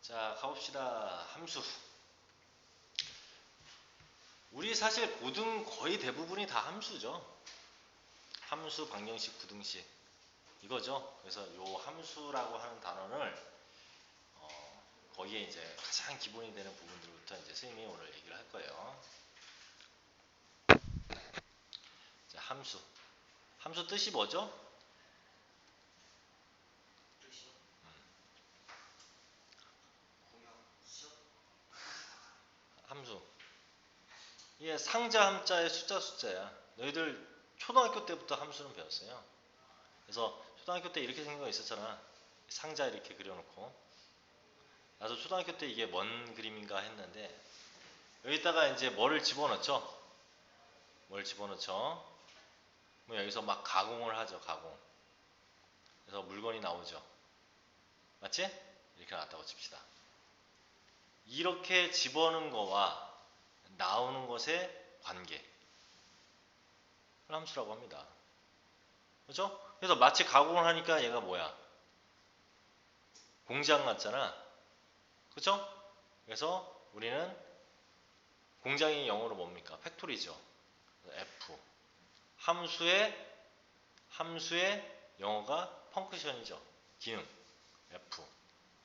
자, 가봅시다. 함수. 우리 사실 고등 거의 대부분이 다 함수죠. 함수, 방정식, 부등식. 이거죠. 그래서 요 함수라고 하는 단어를 거기에 이제 가장 기본이 되는 부분들부터 이제 선생님이 오늘 얘기를 할 거예요. 자, 함수. 함수 뜻이 뭐죠? 함수. 이게 상자 함자의 숫자야. 너희들 초등학교 때부터 함수는 배웠어요. 그래서 초등학교 때 이렇게 생긴 거 있었잖아. 상자 이렇게 그려놓고. 나도 초등학교 때 이게 뭔 그림인가 했는데 여기다가 이제 뭐를 집어넣죠? 뭘 집어넣죠? 뭐 여기서 막 가공을 하죠. 가공. 그래서 물건이 나오죠. 맞지? 이렇게 나왔다고 칩시다. 이렇게 집어넣은 거와 나오는 것의 관계. 함수라고 합니다. 그렇죠? 그래서 마치 가공을 하니까 얘가 뭐야? 공장 같잖아. 그렇죠? 그래서 우리는 공장이 영어로 뭡니까? 팩토리죠. F. 함수의 영어가 펑크션이죠. 기능. F.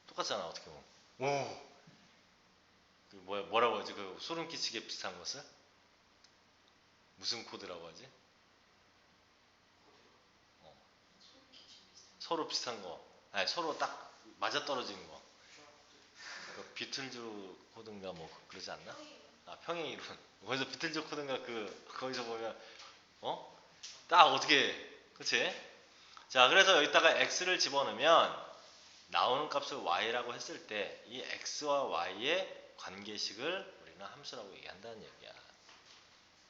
똑같잖아, 어떻게 보면. 오! 그 뭐라고 하지? 그 소름 끼치게 비슷한 것을? 무슨 코드라고 하지? 어, 서로 비슷한 거. 아니, 서로 딱 맞아떨어지는 거. 그 비틀즈 코드인가 뭐 그러지 않나? 아, 평행 이론. 거기서 비틀즈 코드인가 거기서 보면 딱 어떻게 그치? 자, 그래서 여기다가 x를 집어넣으면 나오는 값을 y라고 했을 때 이 x와 y의 관계식을 우리는 함수라고 얘기한다는 얘기야.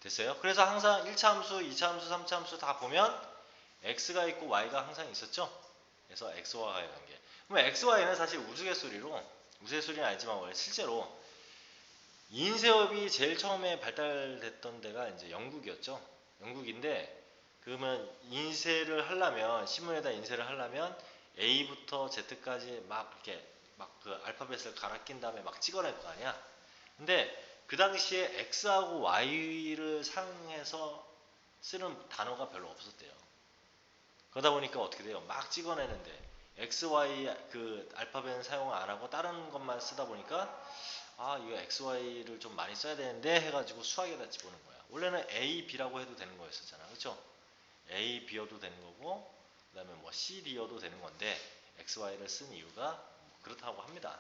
됐어요? 그래서 항상 1차 함수, 2차 함수, 3차 함수 다 보면 x가 있고 y가 항상 있었죠? 그래서 x와 y의 관계. 그럼 x, y는 사실 우스갯소리는 아니지만 원래 실제로 인쇄업이 제일 처음에 발달됐던 데가 이제 영국이었죠. 영국인데 그러면 인쇄를 하려면 신문에다 인쇄를 하려면 A부터 Z까지 막 이렇게 막 그 알파벳을 갈아 낀 다음에 막 찍어낼 거 아니야. 근데 그 당시에 X하고 Y를 사용해서 쓰는 단어가 별로 없었대요. 그러다 보니까 어떻게 돼요? 막 찍어내는데 X, Y 그 알파벳은 사용 안 하고 다른 것만 쓰다 보니까 이거 X, Y를 좀 많이 써야 되는데 해가지고 수학에다 집어넣은 거야. 원래는 A, B라고 해도 되는 거였었잖아. 그렇죠? A, B여도 되는 거고 그 다음에 뭐 C, D여도 되는 건데 X, Y를 쓴 이유가 그렇다고 합니다.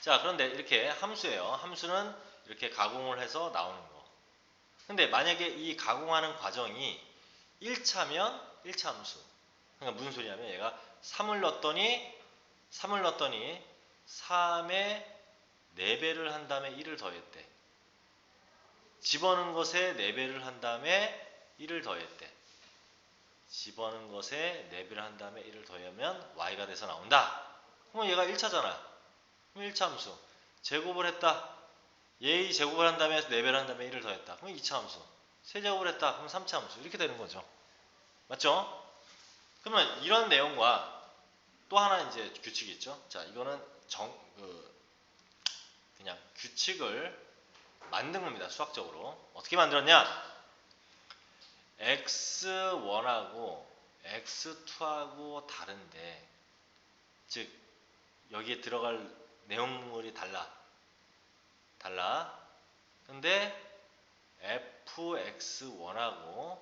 자, 그런데 이렇게 함수예요. 함수는 이렇게 가공을 해서 나오는 거. 근데 만약에 이 가공하는 과정이 1차면 1차 함수. 그러니까 무슨 소리냐면 얘가 3을 넣었더니 3의 4배를 한 다음에 1을 더했대. 집어넣은 것에 4배를 한 다음에 1을 더했대. 집어넣은 것에 4배를 한 다음에 1을 더하면 y가 돼서 나온다. 그럼 얘가 1차잖아. 그럼 1차 함수. 제곱을 했다. 얘의 제곱을 한 다음에 4배를 한 다음에 1을 더했다. 그럼 2차 함수. 세제곱을 했다. 그럼 3차 함수. 이렇게 되는 거죠. 맞죠? 그러면 이런 내용과 또 하나 이제 규칙이 있죠. 자, 이거는 그냥 규칙을 만든 겁니다. 수학적으로. 어떻게 만들었냐? x1하고 x2하고 다른데, 즉 여기에 들어갈 내용물이 달라. 근데 fx1하고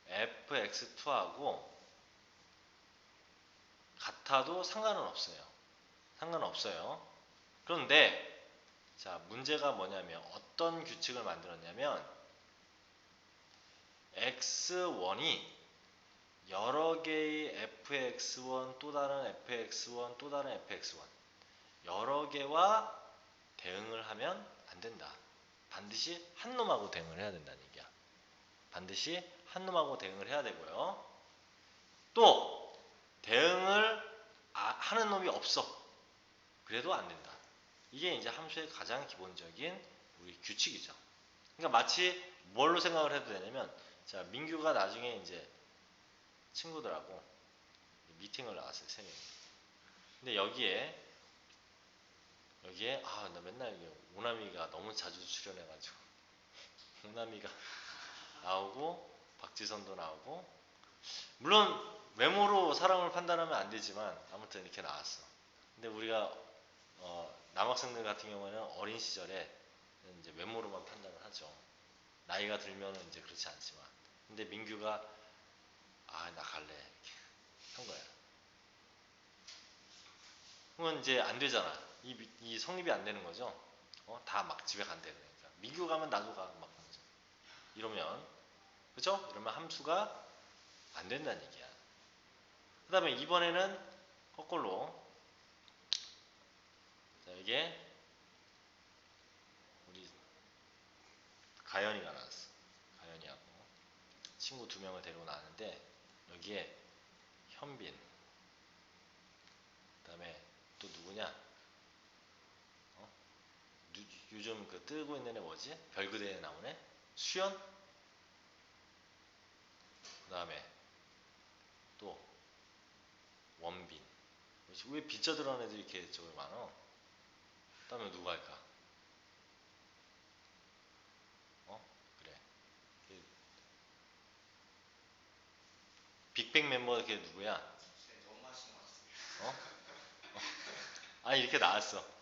fx2하고 같아도 상관은 없어요. 그런데 자, 문제가 뭐냐면 어떤 규칙을 만들었냐면 x1이 여러 개의 fx1 또 다른 fx1 또 다른 fx1 여러 개와 대응을 하면 안 된다. 반드시 한 놈하고 대응을 해야 된다는 얘기야. 반드시 한 놈하고 대응을 해야 되고요. 또 대응을 하는 놈이 없어. 그래도 안 된다. 이게 이제 함수의 가장 기본적인 우리 규칙이죠. 그러니까 마치 뭘로 생각을 해도 되냐면, 자, 민규가 나중에 이제 친구들하고 미팅을 나갔어요, 세 명이. 근데 여기에 여기에 나 맨날 이게 오나미가 너무 자주 출연해가지고 오나미가 나오고 박지선도 나오고 물론 외모로 사람을 판단하면 안 되지만 아무튼 이렇게 나왔어. 근데 우리가 남학생들 같은 경우에는 어린 시절에 이제 외모로만 판단을 하죠. 나이가 들면은 이제 그렇지 않지만. 근데 민규가 나 갈래 이렇게 한 거야. 그러면 이제 안 되잖아. 이 성립이 안 되는 거죠. 다 막 집에 간대 그러니까. 민규 가면 나도 가 막 이러면 그죠? 이러면 함수가 안 된다는 얘기야. 그 다음에 이번에는 거꾸로 자, 이게 우리 가연이가 나왔어. 가연이하고 친구 2명을 데리고 나왔는데 여기에 현빈 그 다음에 또 누구냐 요즘 그 뜨고 있는 애 뭐지? 별그대에 나오네? 수연? 그 다음에 또 원빈 왜 빗자 들어간 애들이 이렇게 저기 많어? 그 다음에 누가 할까? 그래 빅뱅 멤버 이렇게 누구야? 너무 하신 것 같습니다. 이렇게 나왔어.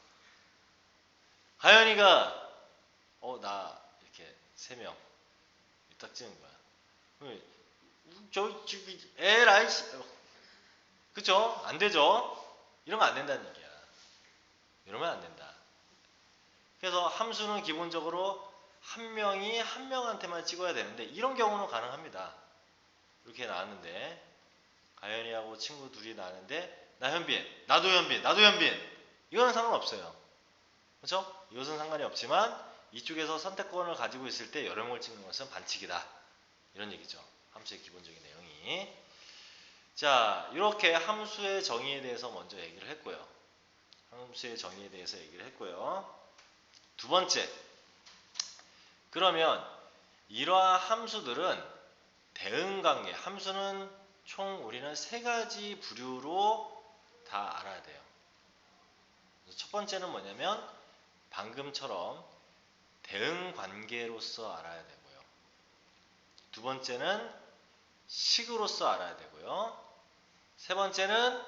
가연이가 나 이렇게 3명 딱 찍은 거야. 저기 에라이 그쵸? 안 되죠? 이러면 안 된다는 얘기야. 이러면 안 된다. 그래서 함수는 기본적으로 한 명이 한 명한테만 찍어야 되는데 이런 경우는 가능합니다. 이렇게 나왔는데 가연이하고 친구 둘이 나왔는데 나 현빈, 나도 현빈, 나도 현빈 이거는 상관없어요. 그렇죠? 이것은 상관이 없지만 이쪽에서 선택권을 가지고 있을 때 여러 명을 찍는 것은 반칙이다. 이런 얘기죠. 함수의 기본적인 내용이. 자, 이렇게 함수의 정의에 대해서 먼저 얘기를 했고요. 함수의 정의에 대해서 얘기를 했고요. 두 번째, 그러면 이러한 함수들은 대응관계, 함수는 총 우리는 3가지 부류로 다 알아야 돼요. 첫 번째는 뭐냐면 방금처럼 대응관계로서 알아야 되고요. 두 번째는 식으로서 알아야 되고요. 세 번째는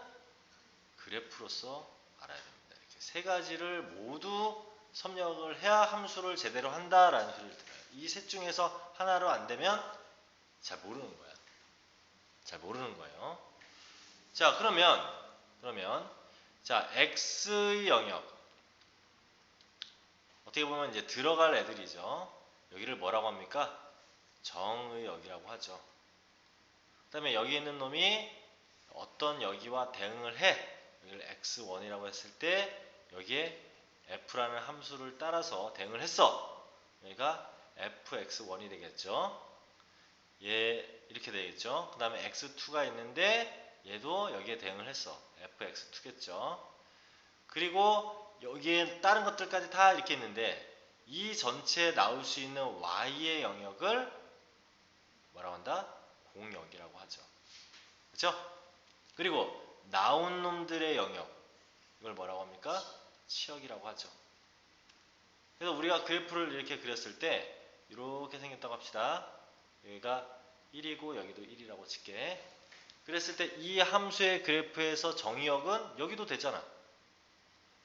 그래프로서 알아야 됩니다. 이렇게 3가지를 모두 섭렵을 해야 함수를 제대로 한다라는 소리를 들어요. 이 셋 중에서 하나로 안 되면 잘 모르는 거야. 잘 모르는 거예요. 자, 그러면 자, x의 영역 어떻게 보면 이제 들어갈 애들이죠. 여기를 뭐라고 합니까? 정의 역이라고 하죠. 그 다음에 여기 있는 놈이 어떤 여기와 대응을 해. 여기를 x1이라고 했을 때 여기에 f라는 함수를 따라서 대응을 했어. 여기가 fx1이 되겠죠. 얘 이렇게 되겠죠. 그 다음에 x2가 있는데 얘도 여기에 대응을 했어. fx2겠죠. 그리고 여기에 다른 것들까지 다 이렇게 있는데 이 전체에 나올 수 있는 y의 영역을 뭐라고 한다? 공역이라고 하죠. 그렇죠? 그리고 나온 놈들의 영역 이걸 뭐라고 합니까? 치역이라고 하죠. 그래서 우리가 그래프를 이렇게 그렸을 때 이렇게 생겼다고 합시다. 여기가 1이고 여기도 1이라고 칠게. 그랬을 때 이 함수의 그래프에서 정의역은 여기도 되잖아.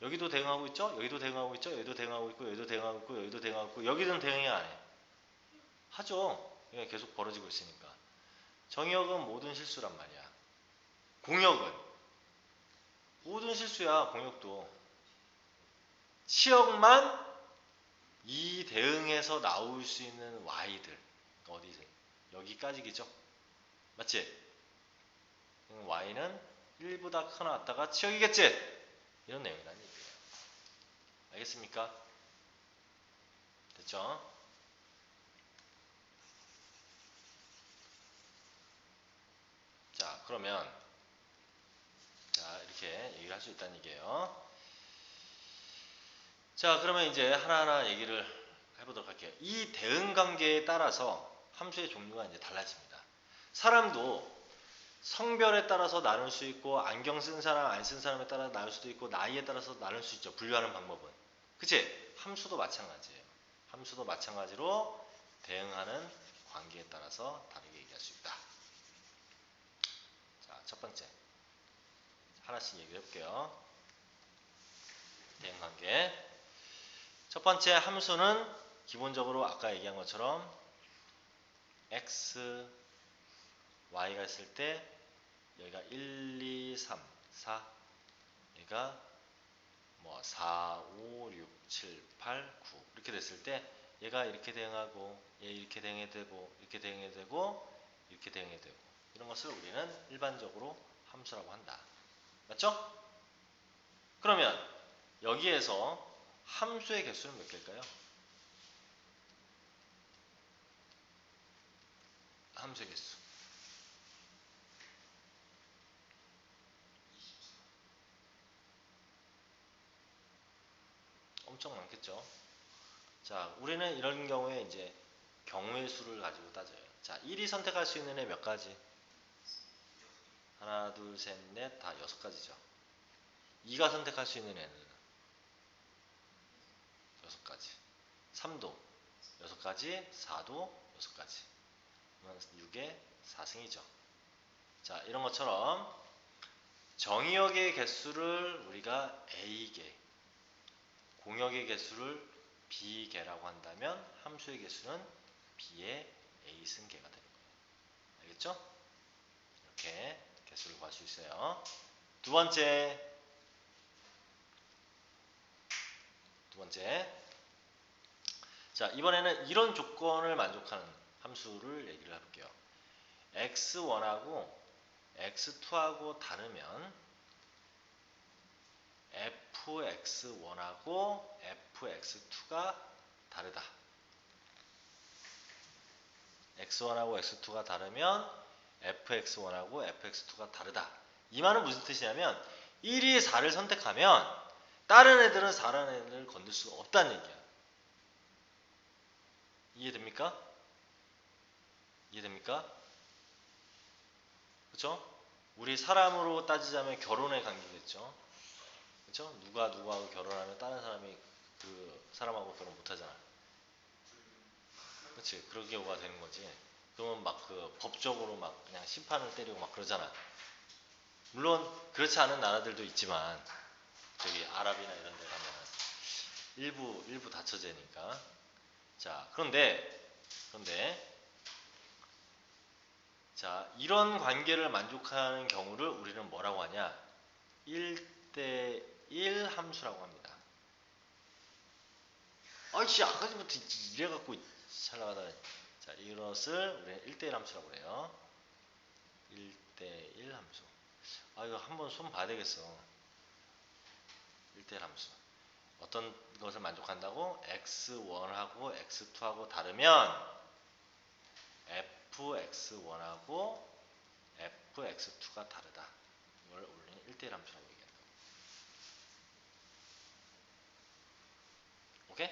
여기도 대응하고 있죠? 여기도 대응하고 있죠? 여기도 대응하고 있고 여기도 대응하고 있고 여기도 대응하고 있고 여기는 대응이 안 해. 하죠. 이게 계속 벌어지고 있으니까. 정의역은 모든 실수란 말이야. 공역은 모든 실수야. 공역도. 치역만 이 대응에서 나올 수 있는 y들 어디서 여기까지겠죠? 맞지? y는 1보다 큰 왔다가 치역이겠지? 이런 내용이라는 얘기예요. 알겠습니까? 됐죠? 자, 그러면 자, 이렇게 얘기를 할 수 있다는 얘기예요. 자, 그러면 이제 하나하나 얘기를 해보도록 할게요. 이 대응 관계에 따라서 함수의 종류가 이제 달라집니다. 사람도 성별에 따라서 나눌 수 있고 안경 쓴 사람 안 쓴 사람에 따라 나눌 수도 있고 나이에 따라서 나눌 수 있죠. 분류하는 방법은. 그치? 함수도 마찬가지예요. 함수도 마찬가지로 대응하는 관계에 따라서 다르게 얘기할 수 있다. 자, 첫 번째. 하나씩 얘기해 볼게요. 대응 관계. 첫 번째 함수는 기본적으로 아까 얘기한 것처럼 x, y가 있을 때 여기가 1, 2, 3, 4 여기가 뭐 4, 5, 6, 7, 8, 9 이렇게 됐을 때 얘가 이렇게 대응하고 얘 이렇게 대응해야 되고 이렇게 대응해야 되고 이렇게 대응해야 되고 이런 것을 우리는 일반적으로 함수라고 한다. 맞죠? 그러면 여기에서 함수의 개수는 몇 개일까요? 함수의 개수. 엄청 많겠죠. 자, 우리는 이런 경우에 이제 경우의 수를 가지고 따져요. 자, 1이 선택할 수 있는 애 몇 가지? 하나, 둘, 셋, 넷, 다 6가지죠. 2가 선택할 수 있는 애는 6가지. 3도 6가지, 4도 6가지. 그러면 6의 4승이죠. 자, 이런 것처럼 정의역의 개수를 우리가 A개, 공역의 개수를 B개라고 한다면 함수의 개수는 B의 A승계가 되는 거예요. 알겠죠? 이렇게 개수를 구할 수 있어요. 두 번째. 자, 이번에는 이런 조건을 만족하는 함수를 얘기를 해볼게요. x1하고 x2하고 다르면 fx1하고 fx2가 다르다. x1하고 x2가 다르면 fx1하고 fx2가 다르다. 이 말은 무슨 뜻이냐면 1이 4를 선택하면 다른 애들은 4라는 애를 건들 수가 없다는 얘기야. 이해됩니까? 이해됩니까? 그렇죠? 우리 사람으로 따지자면 결혼의 관계겠죠. 그렇죠? 누가 누구하고 결혼하면 다른 사람이 그 사람하고 결혼 못하잖아. 그렇지? 그런 경우가 되는 거지. 그러면 막 그 법적으로 막 그냥 심판을 때리고 막 그러잖아. 물론 그렇지 않은 나라들도 있지만 저기 아랍이나 이런 데 가면 일부 다처제니까. 자, 그런데 자, 이런 관계를 만족하는 경우를 우리는 뭐라고 하냐? 1대1 함수라고 합니다. 아이씨, 아까부터 이래갖고 잘 나가다. 자, 이것을 우리는 1대1 함수라고 그래요. 1대1 함수. 아, 이거 한번 손 봐야 되겠어. 1대1 함수. 어떤 것을 만족한다고? x1하고 x2하고 다르면 fx1하고 fx2가 다르다. 이걸 우리는 1대1 함수라고 얘기한다. 오케이?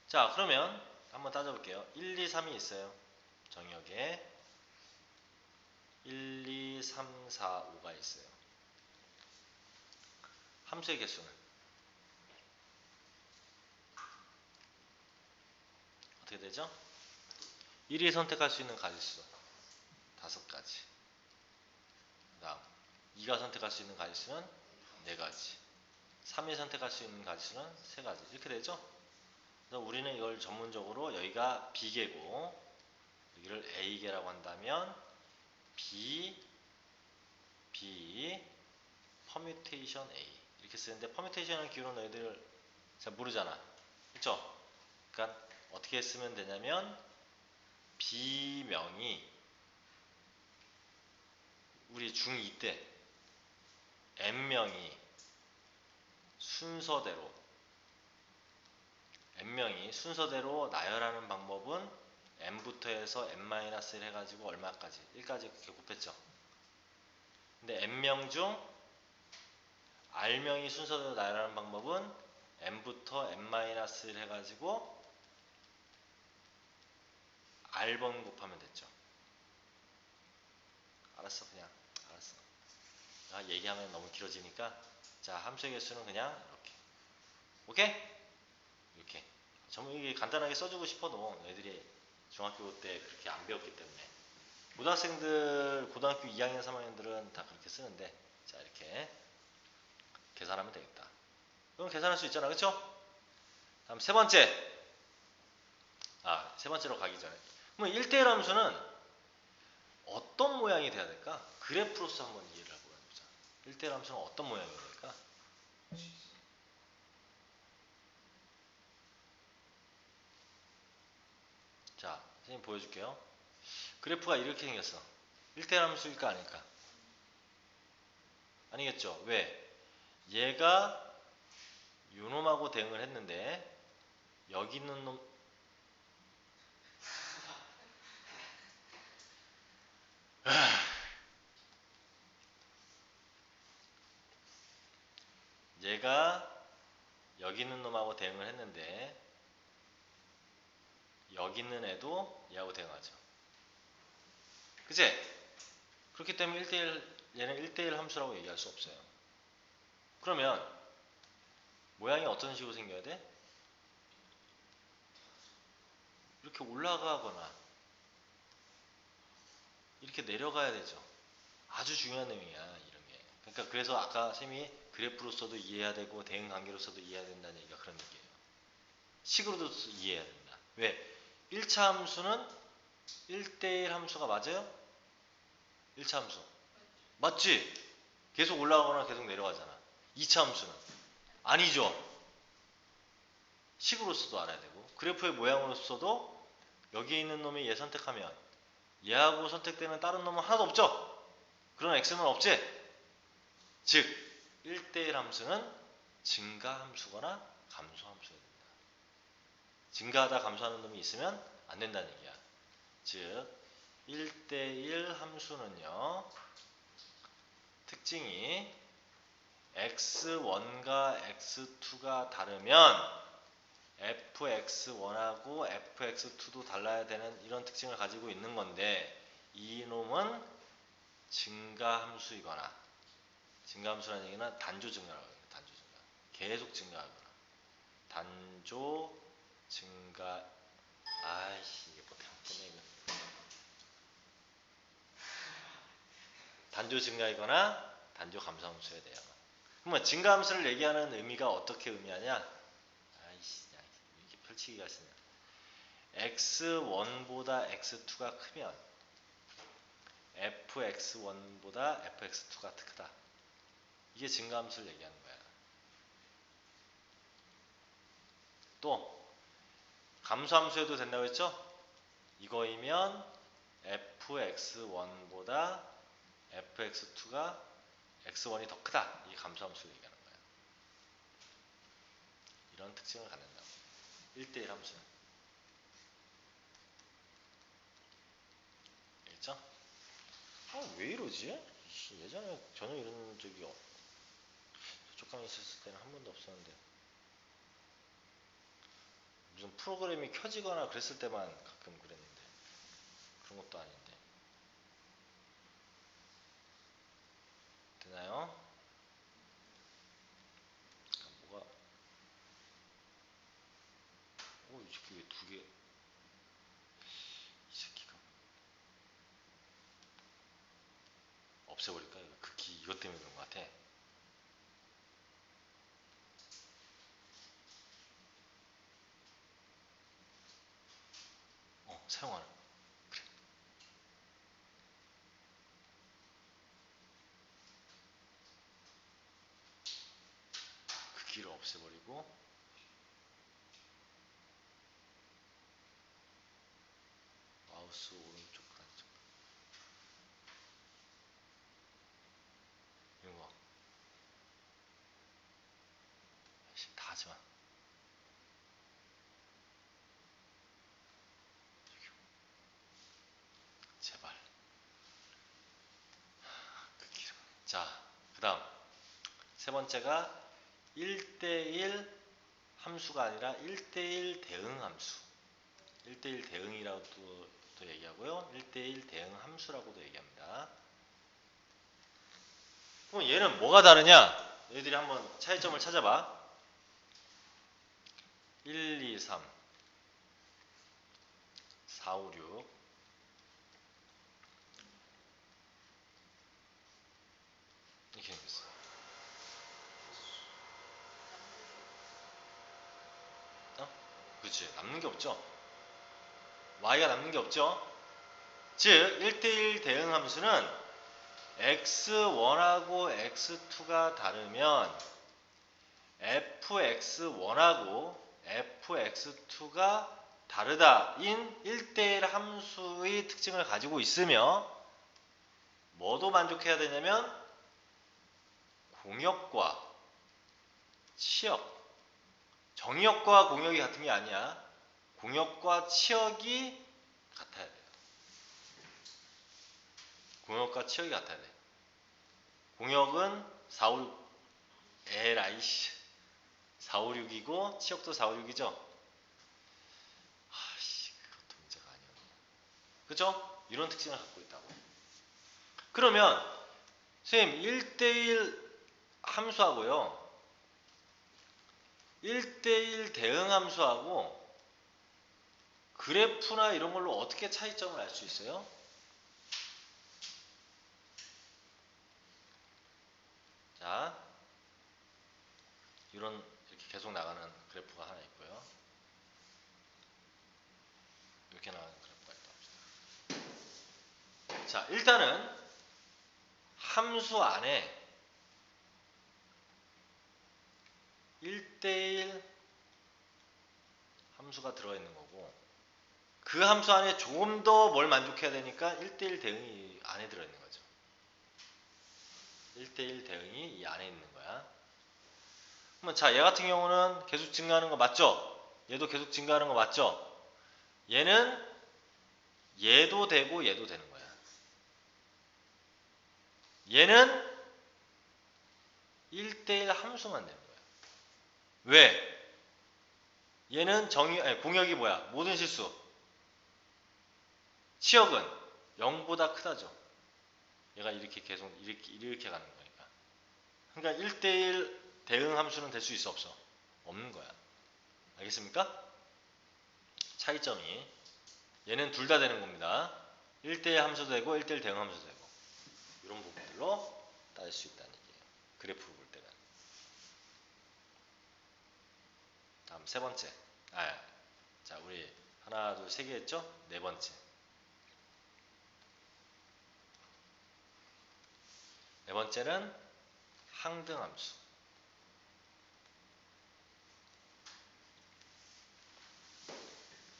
자, 그러면 한번 따져볼게요. 1, 2, 3이 있어요. 정역에 1, 2, 3, 4, 5가 있어요. 함수의 개수는 어떻게 되죠? 1이 선택할 수 있는 가지수 5가지. 그 다음 2가 선택할 수 있는 가지수는 4가지. 3이 선택할 수 있는 가지수는 3가지. 이렇게 되죠? 그래서 우리는 이걸 전문적으로 여기가 B개고 여기를 A개라고 한다면 B 퍼뮤테이션 A 이렇게 쓰는데 퍼뮤테이션을 기울여 너희들 잘 모르잖아. 그쵸? 그러니까 어떻게 쓰면 되냐면 B명이 우리 중2 때 N명이 순서대로 나열하는 방법은 N부터 해서 N-1을 해가지고 얼마까지? 1까지 그렇게 곱했죠. 근데 N명 중 R명이 순서대로 나열하는 방법은 N부터 N-1을 해가지고 R번 곱하면 됐죠. 알았어, 그냥 알았어. 아, 얘기하면 너무 길어지니까 자, 함수의 개수는 그냥 이렇게. 오케이? 이렇게. 전부 이게 간단하게 써주고 싶어도 애들이 중학교 때 그렇게 안 배웠기 때문에 고등학생들, 고등학교 2학년, 3학년들은 다 그렇게 쓰는데 자, 이렇게 계산하면 되겠다. 그럼 계산할 수 있잖아, 그쵸? 다음 세 번째. 세 번째로 가기 전에. 그럼 1대1 함수는 어떤 모양이 돼야 될까? 그래프로서 한번 이해를 해보자. 1대1 함수는 어떤 모양이 될까? 자, 선생님 보여줄게요. 그래프가 이렇게 생겼어. 1대1 함수일까 아닐까? 아니겠죠? 왜? 얘가 요놈하고 대응을 했는데 여기 있는 놈 얘가 여기 있는 놈하고 대응을 했는데 여기 있는 애도 얘하고 대응하죠. 그치? 그렇기 때문에 1대1 얘는 1대1 함수라고 얘기할 수 없어요. 그러면 모양이 어떤 식으로 생겨야 돼? 이렇게 올라가거나 이렇게 내려가야 되죠. 아주 중요한 내용이야, 이런 게. 그러니까 그래서 아까 쌤이 그래프로서도 이해해야 되고 대응 관계로서도 이해해야 된다는 얘기가 그런 얘기예요. 식으로도 이해해야 된다. 왜? 1차 함수는 1대1 함수가 맞아요? 1차 함수. 맞지? 계속 올라가거나 계속 내려가잖아. 2차 함수는. 아니죠. 식으로서도 알아야 되고 그래프의 모양으로서도 여기 있는 놈이 얘 선택하면 얘하고 선택되는 다른 놈은 하나도 없죠? 그런 x는 없지? 즉 1대1 함수는 증가함수거나 감소함수가 됩니다. 증가하다 감소하는 놈이 있으면 안 된다는 얘기야. 즉 1대1 함수는요. 특징이 x1과 x2가 다르면 fx1하고 fx2도 달라야 되는 이런 특징을 가지고 있는 건데 이놈은 증가함수이거나 증가함수라는 얘기는 단조 증가라고 해요. 단조 증가. 계속 증가하거나 단조 증가 아이씨 이게 못하겠네 이거. 단조 증가이거나 단조 감소함수여야 돼요. 그러면 증가함수를 얘기하는 의미가 어떻게 의미하냐? 아이씨 이렇게 펼치기가 싫네. x1보다 x2가 크면 fx1보다 fx2가 크다. 이게 증가함수를 얘기하는 거야. 또 감소함수여도 된다고 했죠? 이거이면 fx1보다 fx2가 x1이 더 크다. 이게 감소함수를 얘기하는 거야. 이런 특징을 갖는다고. 1대1 함수는. 알겠죠? 왜 이러지? 예전에 전혀 이런 적이 저쪽 강의 있었을 때는 한 번도 없었는데 무슨 프로그램이 켜지거나 그랬을 때만 가끔 그랬는데 그런 것도 아닌데 되나요? 뭐가 이 새끼 왜 두 개? 이 새끼가 없애버릴까? 극히 이것 때문에 그런 것 같아. 사용하는. 그래. 극히를 없애버리고 마우스 오른쪽 안쪽 이런 거. 다 하지마. 제발. 극히를. 자, 그 다음 세 번째가 1대1 함수가 아니라 1대1 대응 함수. 1대1 대응이라고 또 얘기하고요. 1대1 대응 함수라고도 얘기합니다. 그럼 얘는 뭐가 다르냐? 얘들이 한번 차이점을 찾아봐. 1, 2, 3, 4, 5, 6 이렇게 생겼어. 그렇지. 남는 게 없죠. y가 남는 게 없죠. 즉 1대1 대응 함수는 x1하고 x2가 다르면 fx1하고 fx2가 다르다인 1대1 함수의 특징을 가지고 있으며 뭐도 만족해야 되냐면 공역과 치역, 정역과 공역이 같은 게 아니야. 공역과 치역이 같아야 돼요. 공역과 치역이 같아야 돼. 공역은 4, 5, 6, 에라이씨 4, 5, 6이고 치역도 4, 5, 6이죠? 아씨 그것도 문제가 아니었네. 그죠? 이런 특징을 갖고 있다고. 그러면 선생님 1대1 함수하고요 1대1 대응 함수하고 그래프나 이런 걸로 어떻게 차이점을 알 수 있어요? 자, 이런 이렇게 계속 나가는 그래프가 하나 있고요. 이렇게 나가는 그래프가 있다 합시다. 자, 일단은 함수 안에 1대1 함수가 들어있는 거고 그 함수 안에 조금 더 뭘 만족해야 되니까 1대1 대응이 안에 들어있는 거죠. 1대1 대응이 이 안에 있는 거야. 그러면 자, 얘 같은 경우는 계속 증가하는 거 맞죠? 얘도 계속 증가하는 거 맞죠? 얘는 얘도 되고 얘도 되는 거야. 얘는 1대1 함수만 되는 거야. 왜? 얘는 공역이 뭐야? 모든 실수. 치역은 0보다 크다죠. 얘가 이렇게 계속 이렇게 가는 거니까. 그러니까 1대1 대응 함수는 될 수 있어 없어? 없는 거야. 알겠습니까? 차이점이 얘는 둘 다 되는 겁니다. 1대1 함수도 되고 1대1 대응 함수도 되고 이런 부분들로 따질 수 있다는 얘기예요. 그래프를 볼 때는. 다음 세 번째. 자, 우리 하나, 둘, 세 개 했죠? 네 번째. 네 번째는 항등함수.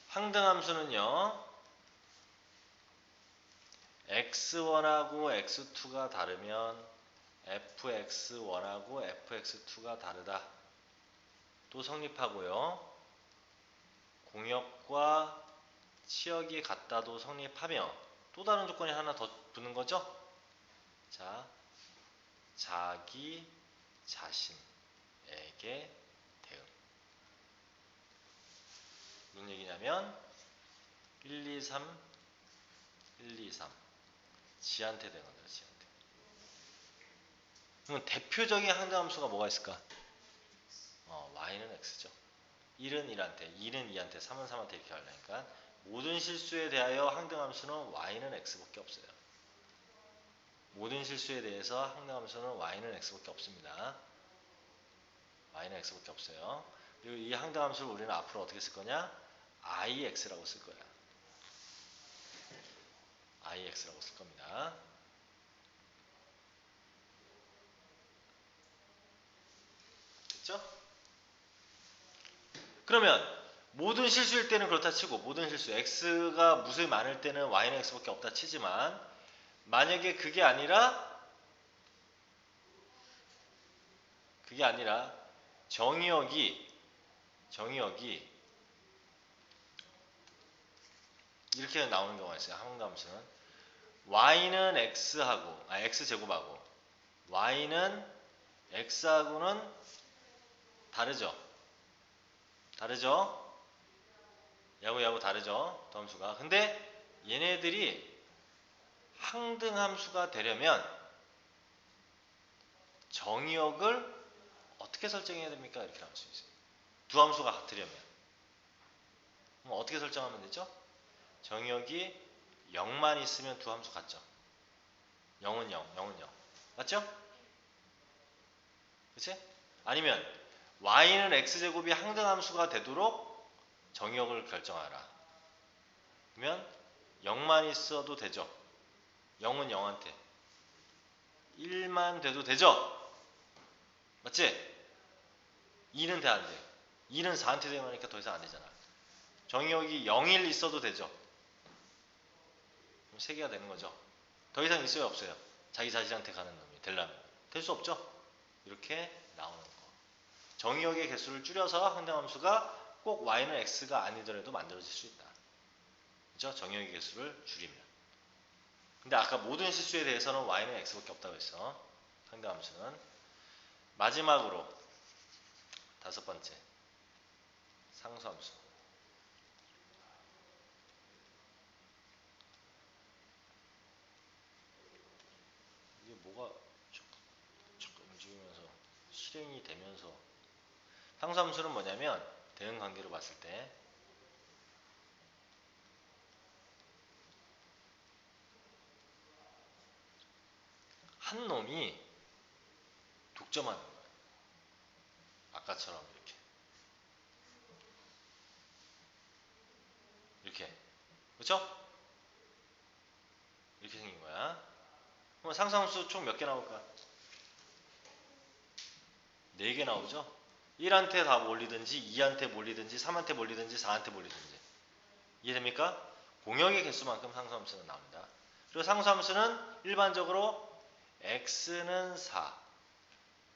항등함수는요. x1하고 x2가 다르면 fx1하고 fx2가 다르다. 또 성립하고요. 공역과 치역이 같다도 성립하며 또 다른 조건이 하나 더 붙는 거죠? 자, 자기 자신에게 대응. 무슨 얘기냐면 1, 2, 3, 1, 2, 3 지한테 대응한다. 지한테. 그럼 대표적인 항등함수가 뭐가 있을까? y는 x죠. 1은 1한테, 2는 2한테, 3은 3한테 이렇게 하려니까 모든 실수에 대하여 항등함수는 y는 x밖에 없어요. 모든 실수에 대해서 항등함수는 y는 x밖에 없습니다. y는 x밖에 없어요. 그리고 이 항등함수를 우리는 앞으로 어떻게 쓸 거냐? ix라고 쓸 거야. ix라고 쓸 겁니다. 됐죠? 그러면 모든 실수일 때는 그렇다 치고 모든 실수 x가 무수히 많을 때는 y는 x밖에 없다 치지만 만약에 그게 아니라 정의역이 이렇게 나오는 경우가 있어요. 항등함수는 y는 x제곱하고 y는 x하고는 다르죠. 야구 다르죠. 덤수가. 근데 얘네들이 항등함수가 되려면 정의역을 어떻게 설정해야 됩니까? 이렇게 나올 수 있어요. 두 함수가 같으려면. 그럼 어떻게 설정하면 되죠? 정의역이 0만 있으면 두 함수 같죠? 0은 0, 0은 0. 맞죠? 그치? 아니면 y는 x제곱이 항등함수가 되도록 정의역을 결정하라. 그러면 0만 있어도 되죠? 0은 0한테 1만 돼도 되죠? 맞지? 2는 돼 안 돼? 2는 4한테 되면 하니까 더 이상 안 되잖아. 정의역이 0일 있어도 되죠? 그럼 3개가 되는 거죠. 더 이상 있어요 없어요? 자기 자신한테 가는 놈이 되려면 될 수 없죠? 이렇게 나오는 거. 정의역의 개수를 줄여서 항등함수가 꼭 y는 x가 아니더라도 만들어질 수 있다. 그죠? 정의역의 개수를 줄이면. 근데 아까 모든 실수에 대해서는 y는 x밖에 없다고 했어. 항등함수는. 마지막으로 5번째 상수함수. 이게 뭐가 자꾸 움직이면서 실행이 되면서 상수함수는 뭐냐면 대응 관계로 봤을 때 한 놈이 독점하는 거예요. 아까처럼 이렇게 그렇죠? 이렇게 생긴 거야. 그럼 상수함수 총 몇 개 나올까? 4개 나오죠? 1한테 다 몰리든지 2한테 몰리든지 3한테 몰리든지 4한테 몰리든지. 이해됩니까? 공역의 개수만큼 상수함수는 나옵니다. 그리고 상수함수는 일반적으로 x는 4,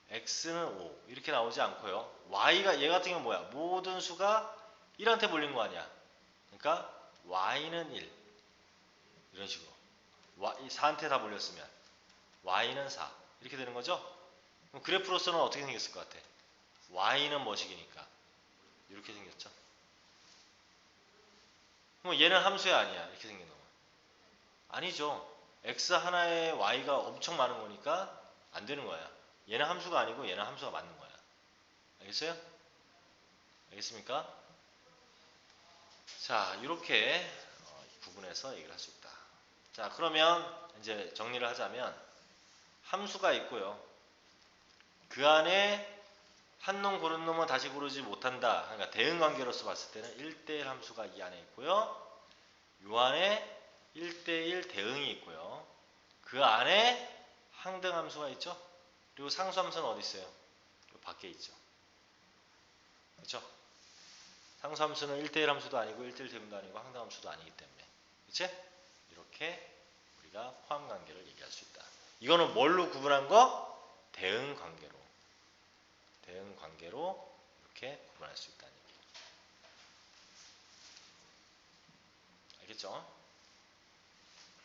x는 5 이렇게 나오지 않고요. y가 얘 같은 경우는 뭐야? 모든 수가 1한테 몰린 거 아니야. 그러니까 y는 1 이런 식으로 4한테 다 몰렸으면 y는 4 이렇게 되는 거죠. 그럼 그래프로서는 어떻게 생겼을 것 같아? y는 뭐식이니까 이렇게 생겼죠. 그럼 얘는 함수야 아니야? 이렇게 생긴 놈은 아니죠. x 하나에 y가 엄청 많은 거니까 안 되는 거야. 얘는 함수가 아니고 얘는 함수가 맞는 거야. 알겠어요? 알겠습니까? 자, 이렇게 구분해서 얘기를 할 수 있다. 자, 그러면 이제 정리를 하자면 함수가 있고요. 그 안에 한 놈 고른 놈은 다시 고르지 못한다. 그러니까 대응 관계로서 봤을 때는 1대1 함수가 이 안에 있고요. 요 안에 1대1 대응이 있고요. 그 안에 항등 함수가 있죠. 그리고 상수 함수는 어디 있어요? 요 밖에 있죠. 그렇죠? 상수 함수는 1대1 함수도 아니고 1대1 대응도 아니고 항등 함수도 아니기 때문에. 그치? 이렇게 우리가 포함 관계를 얘기할 수 있다. 이거는 뭘로 구분한 거? 대응 관계로. 대응 관계로 이렇게 구분할 수 있다는 얘기. 알겠죠?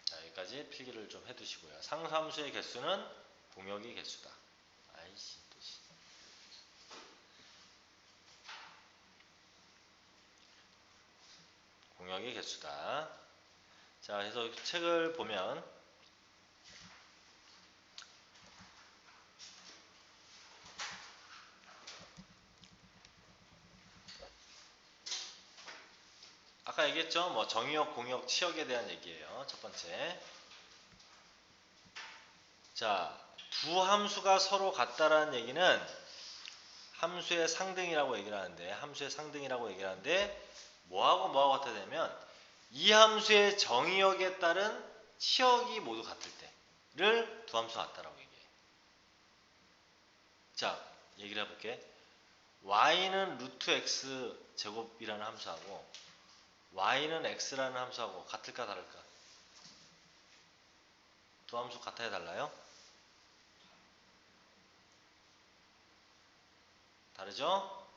자, 여기까지 필기를 좀 해두시고요. 상수함수의 개수는 공역의 개수다. 아이씨, 또씨. 공역의 개수다. 자, 그래서 책을 보면 아까 얘기했죠? 뭐 정의역, 공역, 치역에 대한 얘기예요. 첫 번째. 자, 두 함수가 서로 같다라는 얘기는 함수의 상등이라고 얘기를 하는데, 함수의 상등이라고 얘기를 하는데, 뭐하고 같아 되면 이 함수의 정의역에 따른 치역이 모두 같을 때를 두 함수가 같다라고 얘기해요. 자, 얘기를 해볼게. y는 루트 x 제곱이라는 함수하고 y는 x라는 함수하고 같을까 다를까? 두 함수 같아야 달라요? 다르죠?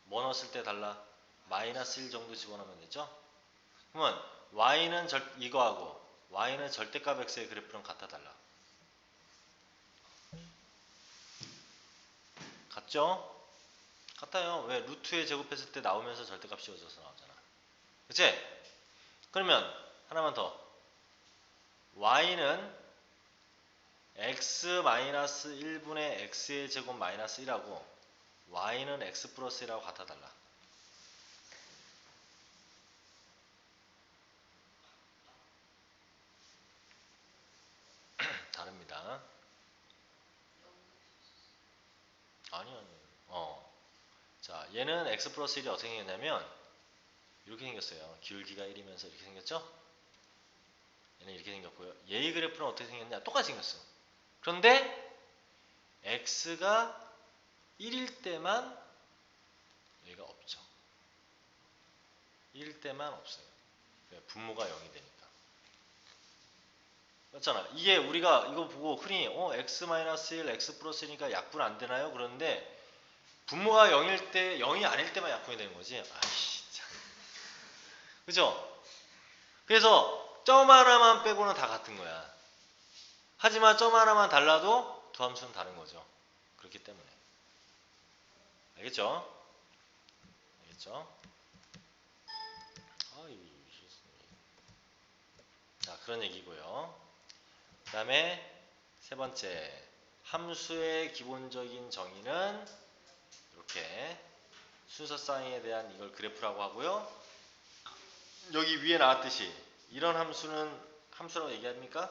뭐 넣었을 때 달라? 마이너스 1 정도 집어넣으면 되죠? 그러면 y는 이거하고 y는 절대값 x의 그래프는 같아 달라? 같죠? 같아요. 왜? 루트에 제곱했을 때 나오면서 절대값 씌워져서 나오잖아. 그치? 그러면 하나만 더. y는 x-1분의 x의 제곱 마이너스 1하고 y는 x 플러스 1하고 같아 달라. 다릅니다. 아니요. 자, 얘는 x 플러스 1이 어떻게 생겼냐면 이렇게 생겼어요. 기울기가 1이면서 이렇게 생겼죠? 얘는 이렇게 생겼고요. 얘의 그래프는 어떻게 생겼냐? 똑같이 생겼어. 그런데 x가 1일 때만 여기가 없죠. 1일 때만 없어요. 분모가 0이 되니까. 맞잖아. 이게 우리가 이거 보고 흔히 x-1, x 플러스 1이니까 약분 안 되나요? 그러는데 분모가 0일 때, 0이 아닐 때만 약분이 되는 거지. 아이씨, 참. 그죠? 그래서 점 하나만 빼고는 다 같은 거야. 하지만 점 하나만 달라도 두 함수는 다른 거죠. 그렇기 때문에. 알겠죠? 알겠죠? 자, 그런 얘기고요. 그 다음에 세 번째, 함수의 기본적인 정의는 이렇게 순서쌍에 대한 이걸 그래프라고 하고요. 여기 위에 나왔듯이 이런 함수는 함수라고 얘기합니까?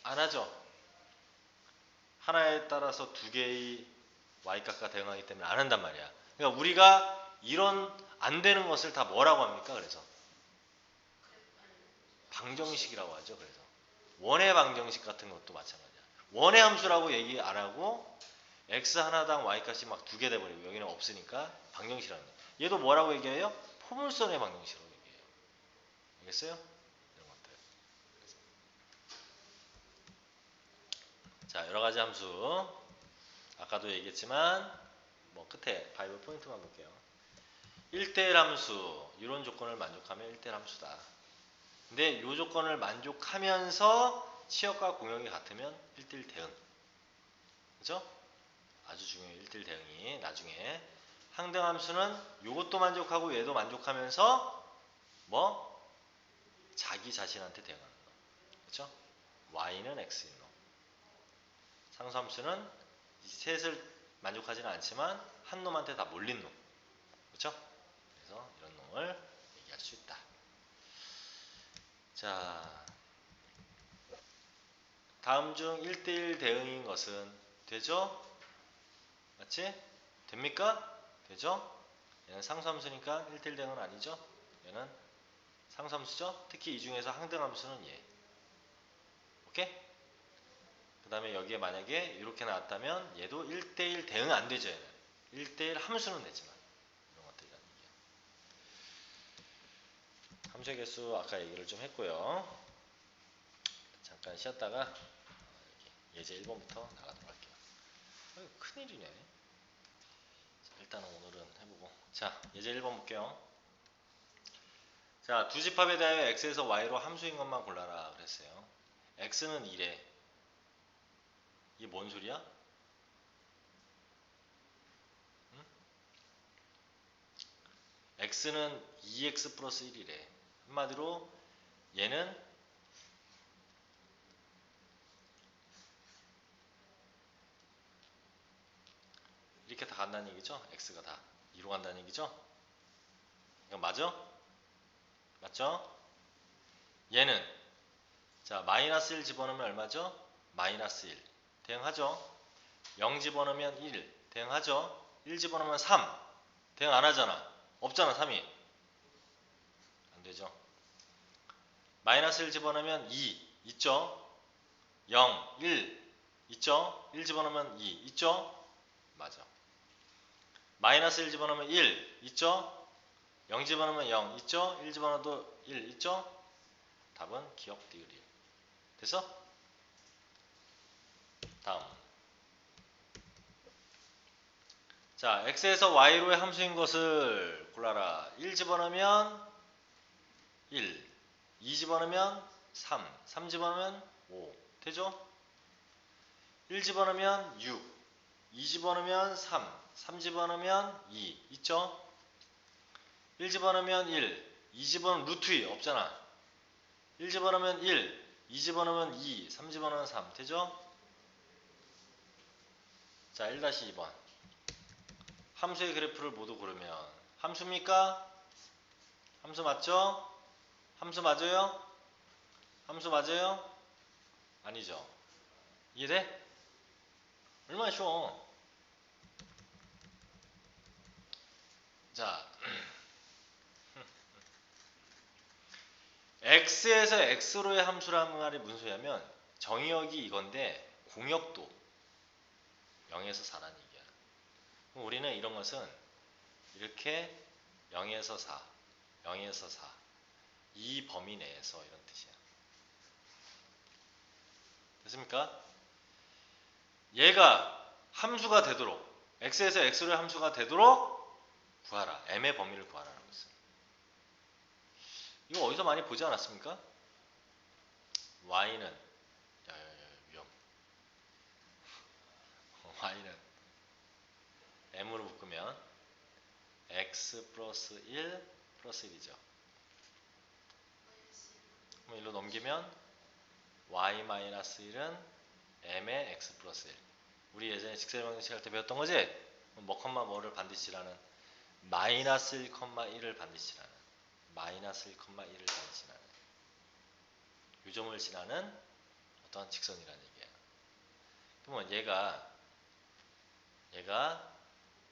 안 하죠. 하나에 따라서 두 개의 y값과 대응하기 때문에 안 한단 말이야. 그러니까 우리가 이런 안 되는 것을 다 뭐라고 합니까? 그래서 방정식이라고 하죠. 그래서 원의 방정식 같은 것도 마찬가지야. 원의 함수라고 얘기 안 하고 x 하나당 y값이 막 두 개 돼버리고 여기는 없으니까 방정식이라는 거예요. 얘도 뭐라고 얘기해요? 포물선의 방정식이라고 얘기해요. 알겠어요? 이런 것들. 자, 여러 가지 함수. 아까도 얘기했지만 뭐 끝에 바이블 포인트만 볼게요. 1대1 함수 이런 조건을 만족하면 1대1 함수다. 근데 이 조건을 만족하면서 치역과 공역이 같으면 1대1 대응. 그죠? 아주 중요해요. 1대1 대응이. 나중에 항등함수는 이것도 만족하고 얘도 만족하면서 뭐? 자기 자신한테 대응하는 거. 그죠? y는 x인 놈. 상수함수는 이 셋을 만족하지는 않지만 한 놈한테 다 몰린 놈. 그렇죠? 그래서 이런 놈을 얘기할 수 있다. 자, 다음 중 1대1 대응인 것은 되죠? 맞지? 됩니까? 되죠? 얘는 상수함수니까 1대1 대응은 아니죠? 얘는 상수함수죠? 특히 이 중에서 항등함수는 얘. 오케이? 그 다음에 여기에 만약에 이렇게 나왔다면 얘도 1대1 대응 안 되죠. 얘는 1대1 함수는 되지만 이런 것들이란 얘기야. 함수의 개수 아까 얘기를 좀 했고요. 잠깐 쉬었다가 예제 1번부터 나가도록 할게요. 큰일이네. 자, 일단은 오늘은 해보고. 자, 예제 1번 볼게요. 자, 두 집합에 대하여 x에서 y로 함수인 것만 골라라 그랬어요. x는 1에. 이게 뭔 소리야? 응? x는 2x 플러스 1이래. 한마디로 얘는 이렇게 다 간다는 얘기죠? x가 다 2로 간다는 얘기죠? 이거 맞아? 맞죠? 얘는 자 마이너스 1 집어넣으면 얼마죠? 마이너스 1 대응하죠? 0 집어넣으면 1 대응하죠? 1 집어넣으면 3 대응 안 하잖아. 없잖아 3이. 안 되죠? 마이너스 1 집어넣으면 2 있죠? 0, 1 있죠? 1 집어넣으면 2 있죠? 맞아. 마이너스 1 집어넣으면 1 있죠? 0 집어넣으면 0 있죠? 1 집어넣어도 1 있죠? 답은 기억 디귿. 됐어? 다음. 자, x에서 y로의 함수인 것을 골라라. 1 집어넣으면 1, 2 집어넣으면 3, 3 집어넣으면 5. 되죠? 1 집어넣으면 6, 2 집어넣으면 3, 3 집어넣으면 2. 있죠? 1 집어넣으면 1, 2 집어넣으면 루트 2 없잖아. 1 집어넣으면 1, 2 집어넣으면 2, 3 집어넣으면 3 되죠? 자 1-2번 함수의 그래프를 모두 고르면 함수입니까? 함수 맞죠? 함수 맞아요? 함수 맞아요? 아니죠. 이해돼? 얼마나 쉬워. 자 x에서 x로의 함수라는 말이 무슨 소리냐면 정의역이 이건데 공역도 0에서 4라는 얘기야. 그럼 우리는 이런 것은 이렇게 0에서 4, 0에서 4 이 범위 내에서 이런 뜻이야. 됐습니까? 얘가 함수가 되도록 x에서 x로의 함수가 되도록 구하라. m의 범위를 구하라는 것은. 이거 어디서 많이 보지 않았습니까? y는 위험. y는 m으로 묶으면 x 플러스 1 플러스 1이죠. 그럼 일로 넘기면 y 마이너스 1은 m의 x 플러스 1. 우리 예전에 직설방정식 할 때 배웠던 거지? 뭐 컴마 뭐를 반드시 라는 마이너스 1, 1을 반드시 라는 마이너스 1, 1을 반드시 라는 요점을 지나는 어떤 직선이라는 얘기예요. 그러면 얘가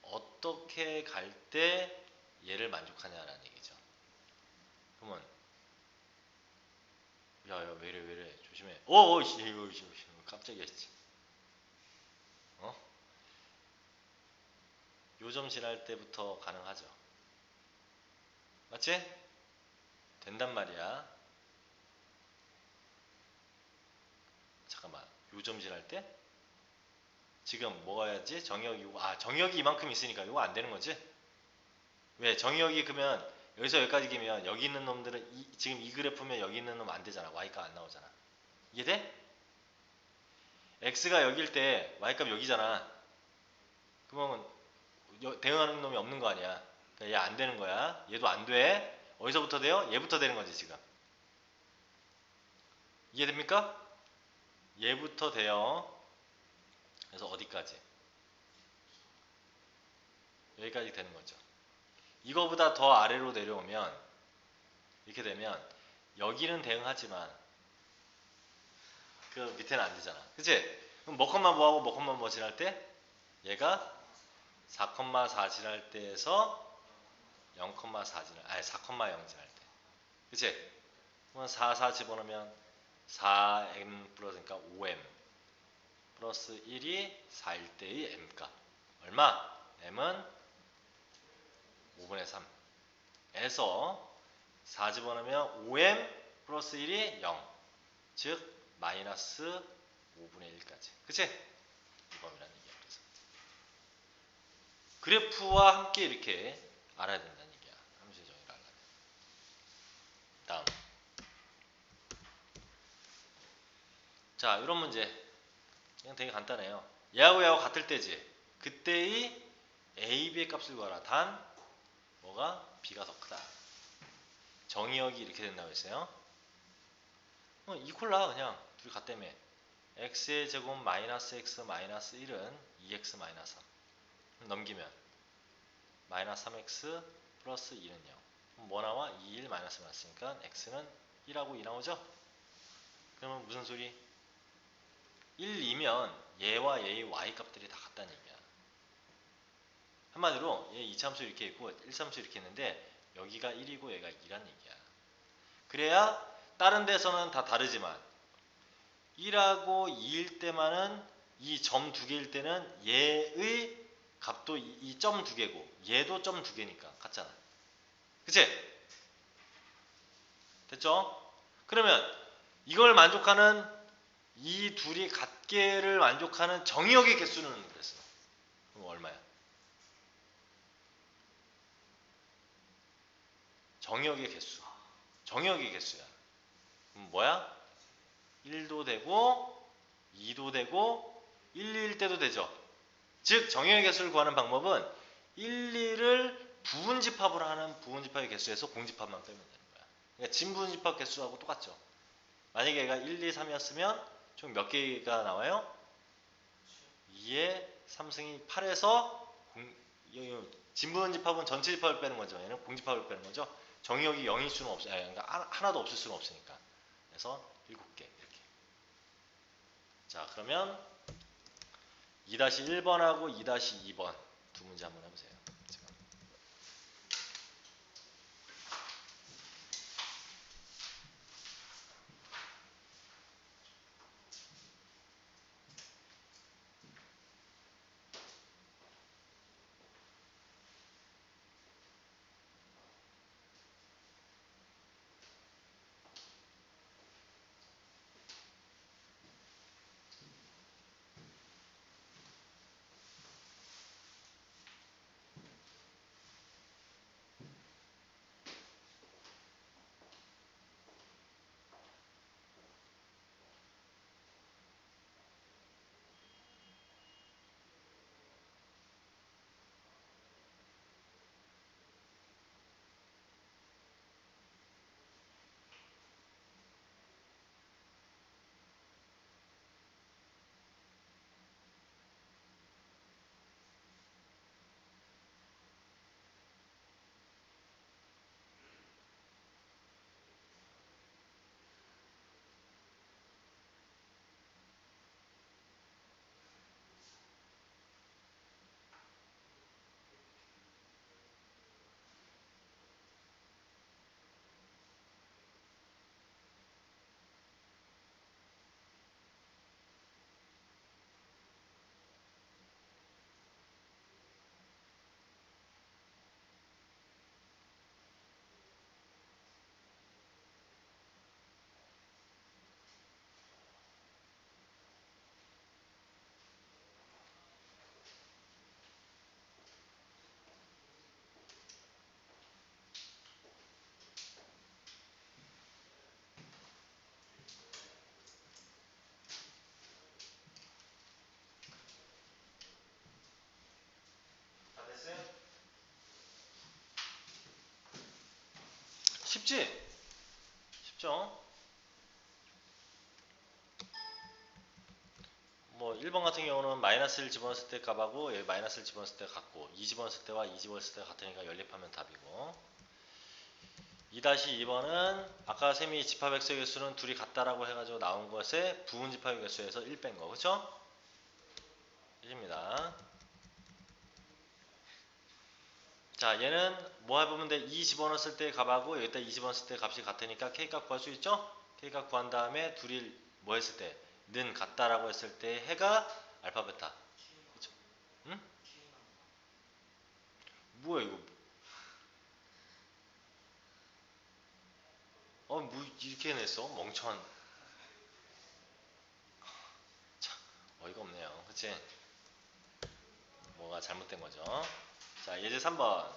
어떻게 갈 때 얘를 만족하냐라는 얘기죠. 그러면 야야 왜이래 조심해. 이거 깜짝이야. 요점 지날 때부터 가능하죠. 맞지? 된단 말이야. 잠깐만. 요점 지날 때? 지금 뭐가 해야지? 정의역이 정의역이 이만큼 있으니까 이거 안 되는 거지? 왜? 정의역이 그러면 여기서 여기까지 기면 여기 있는 놈들은 지금 이 그래프면 여기 있는 놈 안 되잖아. y가 안 나오잖아. 이해돼? x가 여기일 때 y값 여기잖아. 그러면 대응하는 놈이 없는 거 아니야. 그러니까 얘 안 되는 거야. 얘도 안 돼. 어디서부터 돼요? 얘부터 되는 거지 지금. 이해됩니까? 얘부터 돼요. 그래서 어디까지? 여기까지 되는 거죠. 이거보다 더 아래로 내려오면 이렇게 되면 여기는 대응하지만 그 밑에는 안 되잖아. 그치? 그럼 뭐컴마 뭐하고 뭐컴마 뭐 지날 때? 얘가 4,4 지날 때에서 0,4 지날 4,0 지날 때. 그치? 그러면 4 집어넣으면 4m 플러스 그러니까 5m 플러스 1이 4일 때의 m값. 얼마? m은 5분의 3 에서 4 집어넣으면 5m 플러스 1이 0. 즉 마이너스 5분의 1까지. 그치? 이 범위라는 얘기야. 그래서 그래프와 함께 이렇게 알아야 된다는 얘기야. 함수의 정의를 알아야 돼. 다음. 자, 이런 문제. 그냥 되게 간단해요. 얘하고 같을 때지. 그때의 a, b의 값을 구하라. 단 뭐가? b가 더 크다. 정의역이 이렇게 된다고 했어요. 이콜라 그냥 둘이 같다며. x의 제곱 마이너스 x 마이너스 1은 2x 마이너스 3 넘기면 마이너스 3x 플러스 2는 0. 뭐 나와? 2, 1 마이너스 나왔으니까 x는 1하고 2 나오죠? 그러면 무슨 소리? 1, 2면 얘와 얘의 y 값들이 다 같다는 얘기야. 한마디로 얘 2차함수 이렇게 있고 1차함수 이렇게 있는데 여기가 1이고 얘가 2라는 얘기야. 그래야 다른 데서는 다 다르지만 1하고 2일 때만은 이 점 두 개일 때는 얘의 값도 이 점 두 개고 얘도 점 두 개니까 같잖아. 그치? 됐죠? 그러면 이걸 만족하는 이 둘이 같게를 만족하는 정의역의 개수는 그랬어. 그럼 얼마야? 정의역의 개수. 정의역의 개수야. 그럼 뭐야? 1도 되고 2도 되고 1, 2일 때도 되죠. 즉 정의역의 개수를 구하는 방법은 1, 2를 부분집합을 하는 부분집합의 개수에서 공집합만 빼면 되는 거야. 그러니까 진부분집합 개수하고 똑같죠. 만약에 얘가 1, 2, 3이었으면 총 몇 개가 나와요? 2에 3승이 8에서 진부분집합은 전체 집합을 빼는 거죠. 얘는 공집합을 빼는 거죠. 정의역이 0일 수는 없어요. 그러니까 하나도 없을 수는 없으니까. 그래서 7개 이렇게. 자, 그러면 2-1번하고 2-2번 두 문제 한번 해보세요. 지금. 다 됐어요? 쉽지? 쉽죠? 뭐 1번 같은 경우는 마이너스를 집어넣었을 때 값하고 여기 마이너스를 집어넣었을 때 같고 2 집어넣었을 때와 2 집어넣었을 때가 같으니까 연립하면 답이고 2-2번은 아까 셈이 집합액수의 개수는 둘이 같다라고 해가지고 나온 것에 부분집합의 개수에서 1 뺀 거, 그쵸? 1입니다. 자, 얘는 뭐 해보면 돼? 2 집어넣었을 때 값하고 여기다 2 집어넣었을 때 값이 같으니까 K값 구할 수 있죠? K값 구한 다음에 둘이 뭐 했을 때? 는 같다라고 했을 때 해가 알파 베타. 그쵸? 응? 뭐야 이거? 뭐 이렇게 냈어? 멍청한. 참, 어이가 없네요. 그치? 뭐가 잘못된 거죠? 자, 예제 3번.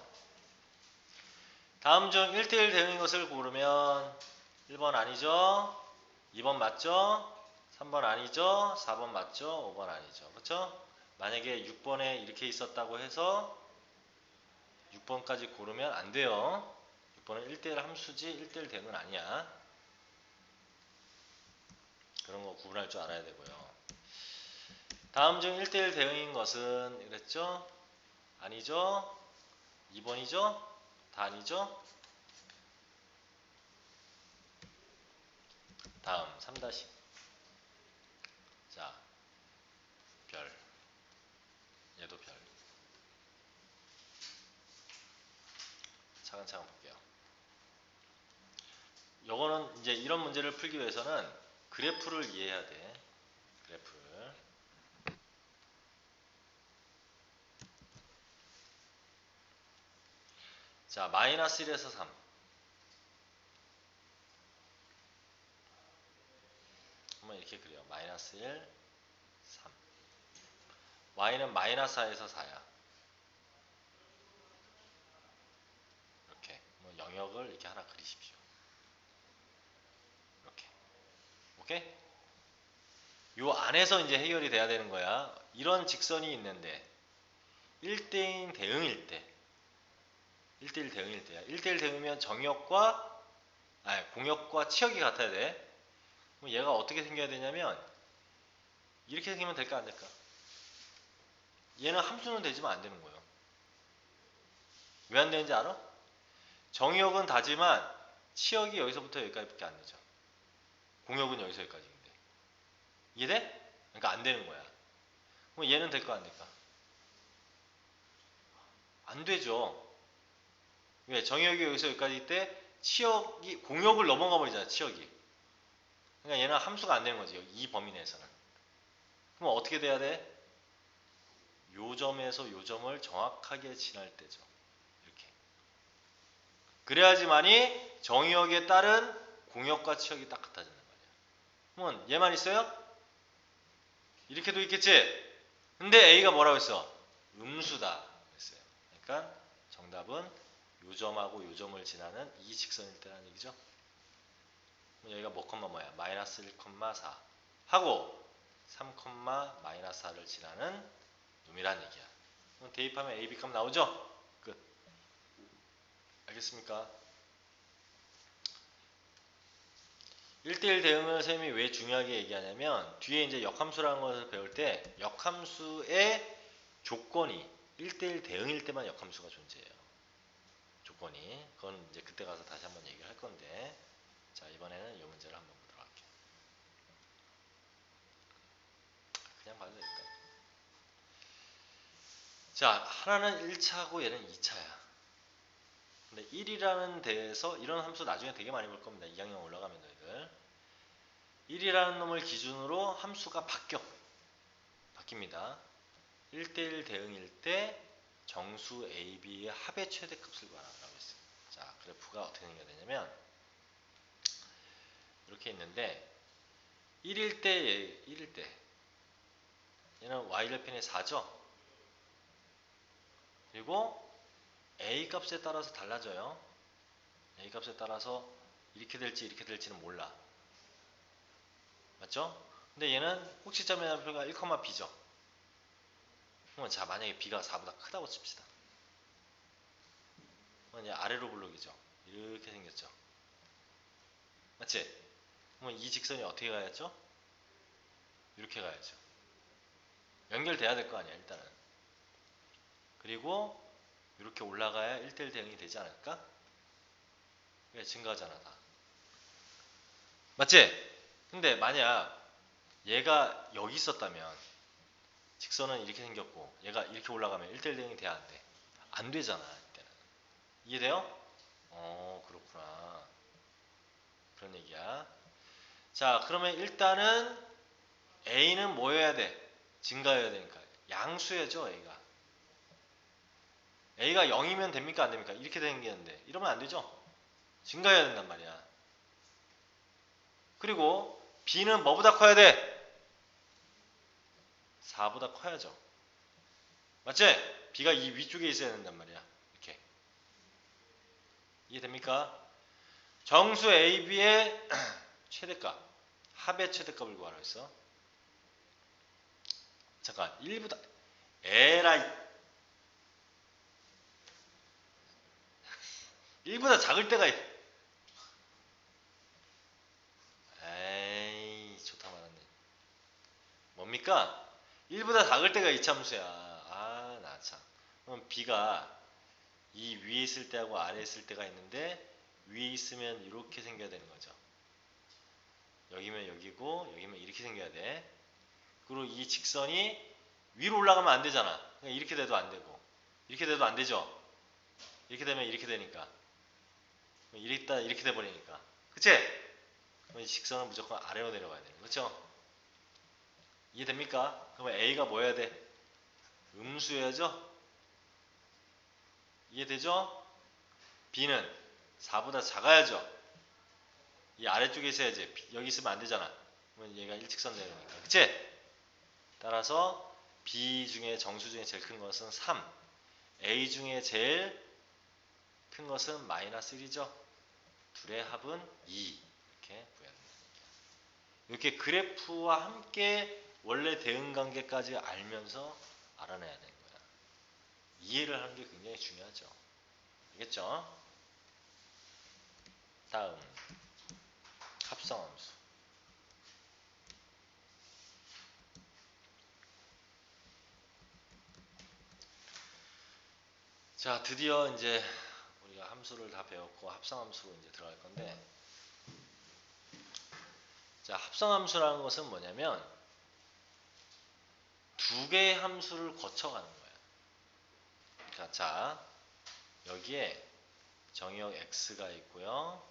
다음 중 1대1 대응인 것을 고르면 1번 아니죠? 2번 맞죠? 3번 아니죠? 4번 맞죠? 5번 아니죠? 그쵸? 만약에 6번에 이렇게 있었다고 해서 6번까지 고르면 안 돼요. 6번은 1대1 함수지 1대1 대응은 아니야. 그런 거 구분할 줄 알아야 되고요. 다음 중 1대1 대응인 것은 이랬죠? 아니죠? 2번이죠? 다 아니죠? 다음 3다시. 자, 별. 얘도 별. 차근차근 볼게요. 요거는 이제 이런 문제를 풀기 위해서는 그래프를 이해해야 돼. 그래프를. 자, 마이너스 1에서 3. 한번 이렇게 그려요. 마이너스 1, 3. y는 마이너스 4에서 4야. 이렇게. 뭐 영역을 이렇게 하나 그리십시오. 이렇게. 오케이? 요 안에서 이제 해결이 돼야 되는 거야. 이런 직선이 있는데 1대인 대응일 때 1대1 대응일 때야. 1대1 대응이면 정역과 공역과 치역이 같아야 돼. 그럼 얘가 어떻게 생겨야 되냐면 이렇게 생기면 될까 안 될까? 얘는 함수는 되지만 안 되는 거예요. 왜 안 되는지 알아? 정역은 다지만 치역이 여기서부터 여기까지밖에 안 되죠. 공역은 여기서 여기까지인데. 이해돼? 그러니까 안 되는 거야. 그럼 얘는 될까 안 될까? 안 되죠. 왜? 정역이 여기서 여기까지 때 치역이 공역을 넘어가 버리잖아. 치역이. 그러니까 얘는 함수가 안 되는 거지. 이 범위 내에서는. 그럼 어떻게 돼야 돼? 요 점에서 요 점을 정확하게 지날 때죠. 이렇게. 그래야지만이 정역에 따른 공역과 치역이 딱 같아지는 거예요. 그러면 얘만 있어요? 이렇게도 있겠지? 근데 A가 뭐라고 했어? 음수다 했어요. 그러니까 정답은 요 점하고 요 점을 지나는 이 직선일 때라는 얘기죠. 여기가 뭐 콤마 뭐야? 마이너스 1,4 하고 3, 마이너스 4를 지나는 놈이란 얘기야. 그럼 대입하면 A, B 값 나오죠? 끝. 알겠습니까? 1대1 대응을 선생님이 왜 중요하게 얘기하냐면 뒤에 이제 역함수라는 것을 배울 때 역함수의 조건이 1대1 대응일 때만 역함수가 존재해요. 조건이. 그건 이제 그때 가서 다시 한번 얘기를 할 건데 자 이번에는 이 문제를 한번 보도록 할게요. 그냥 봐도 되겠다. 자 하나는 1차고 얘는 2차야. 근데 1이라는 데에서 이런 함수 나중에 되게 많이 볼 겁니다. 2학년 올라가면 너희들 1이라는 놈을 기준으로 함수가 바뀝니다. 1대1 대응일 때 정수 A, B의 합의 최대값을 구하라고 했어요. 자 그래프가 어떻게 생겨야 되냐면 이렇게 있는데 1일 때 얘는 Y절편이 4죠. 그리고 A 값에 따라서 달라져요. A 값에 따라서 이렇게 될지 이렇게 될지는 몰라. 맞죠? 근데 얘는 혹시점의 좌표가 1,b죠. 그러면 자 만약에 b가 4보다 크다고 칩시다. 그러면 이제 아래로 블록이죠. 이렇게 생겼죠. 맞지? 그러면 이 직선이 어떻게 가야죠? 이렇게 가야죠. 연결돼야 될 거 아니야 일단은. 그리고 이렇게 올라가야 1대1 대응이 되지 않을까? 왜 증가하잖아 다. 맞지? 근데 만약 얘가 여기 있었다면 직선은 이렇게 생겼고 얘가 이렇게 올라가면 1대1 대응이 돼야 안 돼? 안 되잖아 이때는. 이해돼요? 그렇구나. 그런 얘기야. 자 그러면 일단은 A는 뭐여야 돼? 증가해야 되니까 양수해줘 A가. A가 0이면 됩니까 안 됩니까? 이렇게 생기는데 이러면 안 되죠? 증가해야 된단 말이야. 그리고 B는 뭐보다 커야 돼? 4보다 커야죠. 맞지? B가 이 위쪽에 있어야 된단 말이야. 이렇게. 이해됩니까? 정수 A, B의 최대값, 합의 최대값을 구하라고 했어. 잠깐, 1보다, 에라이. 1보다 작을 때가 에이, 좋다 말았네. 뭡니까? 1보다 작을 때가 이참수야. 아, 나 참. 그럼 B가 이 위에 있을 때하고 아래에 있을 때가 있는데 위에 있으면 이렇게 생겨야 되는 거죠. 여기면 여기고 여기면 이렇게 생겨야 돼. 그리고 이 직선이 위로 올라가면 안 되잖아. 그러니까 이렇게 돼도 안 되고 이렇게 돼도 안 되죠. 이렇게 되면 이렇게 되니까 이랬다 이렇게 돼 버리니까. 그치? 그럼 이 직선은 무조건 아래로 내려가야 되는 거죠. 이해됩니까? 그러면 A가 뭐 해야 돼? 음수해야죠. 이해되죠? B는 4보다 작아야죠. 이 아래쪽에 있어야지. 여기 있으면 안 되잖아. 그러면 얘가 일직선 내려오니까. 그치? 따라서 B 중에 정수 중에 제일 큰 것은 3. A 중에 제일 큰 것은 마이너스 1이죠. 둘의 합은 2. 이렇게 구해야 된다. 이렇게 그래프와 함께 원래 대응 관계까지 알면서 알아내야 되는 거야. 이해를 하는 게 굉장히 중요하죠. 알겠죠? 다음 합성함수. 자, 드디어 이제 우리가 함수를 다 배웠고 합성함수로 이제 들어갈 건데, 자, 합성함수라는 것은 뭐냐면 두 개의 함수를 거쳐가는 거예요. 그러니까 자, 여기에 정의역 x가 있고요,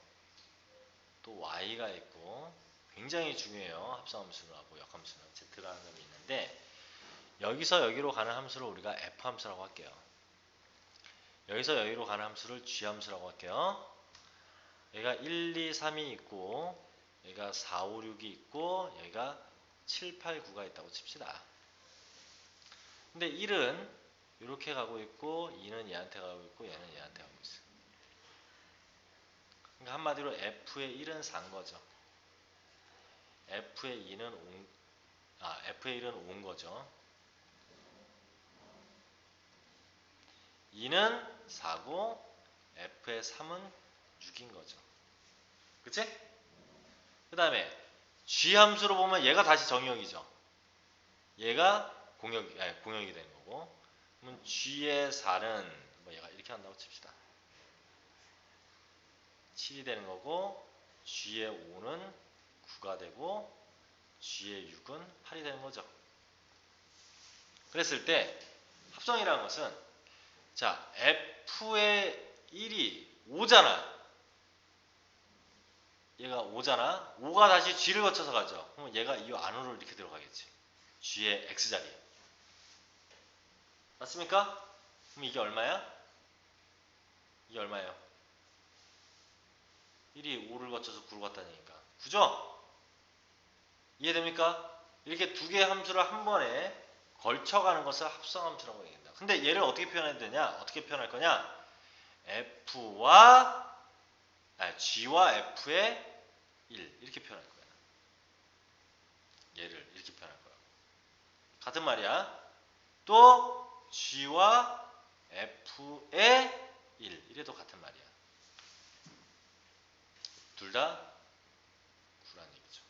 또 y가 있고, 굉장히 중요해요. 합성함수하고 역함수는 z라는 점이 있는데, 여기서 여기로 가는 함수를 우리가 f함수라고 할게요. 여기서 여기로 가는 함수를 g함수라고 할게요. 여기가 1, 2, 3이 있고, 여기가 4, 5, 6이 있고, 여기가 7, 8, 9가 있다고 칩시다. 근데 1은 이렇게 가고 있고, 2는 얘한테 가고 있고, 얘는 얘한테 가고 있어요. 그러니까 한마디로 f의 1은 4인 거죠. f의 2는 5, f의 1은 5인 거죠. 2는 4고, f의 3은 6인 거죠. 그치? 그 다음에 g 함수로 보면 얘가 다시 정의역이죠. 얘가 공역이 되는 거고, 그러면 g의 4는 뭐 얘가 이렇게 한다고 칩시다. 7이 되는 거고, g의 5는 9가 되고, g의 6은 8이 되는 거죠. 그랬을 때 합성이라는 것은, 자, f의 1이 5잖아. 얘가 5잖아. 5가 다시 g를 거쳐서 가죠. 그럼 얘가 이 안으로 이렇게 들어가겠지. g의 x자리에. 맞습니까? 그럼 이게 얼마야? 이게 얼마예요? 1이 5를 거쳐서 9를 갔다니까. 그죠? 이해됩니까? 이렇게 두 개의 함수를 한 번에 걸쳐가는 것을 합성함수라고 얘기한다. 근데 얘를 어떻게 표현해야 되냐? 어떻게 표현할 거냐? G와 F의 1 이렇게 표현할 거야. 얘를 이렇게 표현할 거야. 같은 말이야. 또 G와 F의 1 이래도 같은 말이야. 둘 다 9란 얘기죠.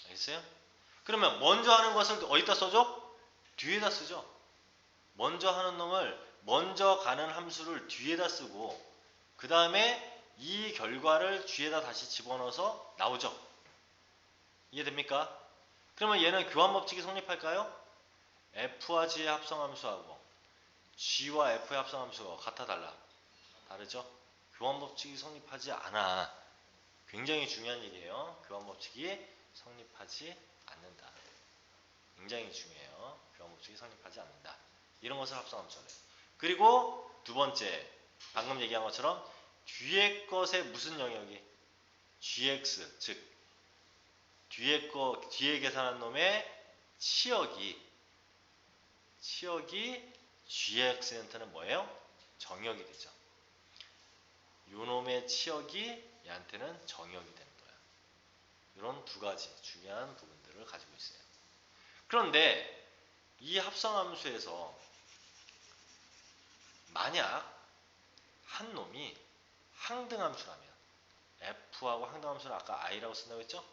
알겠어요? 그러면 먼저 하는 것을 어디다 써줘? 뒤에다 쓰죠. 먼저 하는 놈을 먼저 가는 함수를 뒤에다 쓰고 그 다음에 이 결과를 G에다 다시 집어넣어서 나오죠. 이해됩니까? 그러면 얘는 교환법칙이 성립할까요? F와 G의 합성함수하고 G와 F의 합성함수가 같아 달라? 다르죠? 교환법칙이 성립하지 않아. 굉장히 중요한 얘기예요. 교환법칙이 성립하지 않는다. 굉장히 중요해요. 교환법칙이 성립하지 않는다. 이런 것을 합성함수래. 그리고 두 번째, 방금 얘기한 것처럼 뒤에 것의 무슨 영역이? gx, 즉 뒤에 계산한 놈의 치역이 gx한테는 뭐예요? 정역이 되죠. 요 놈의 치역이 얘한테는 정역이 되는 거야. 이런 두 가지 중요한 부분들을 가지고 있어요. 그런데 이 합성함수에서 만약 한 놈이 항등함수라면 f하고 항등함수는 아까 i라고 쓴다고 했죠?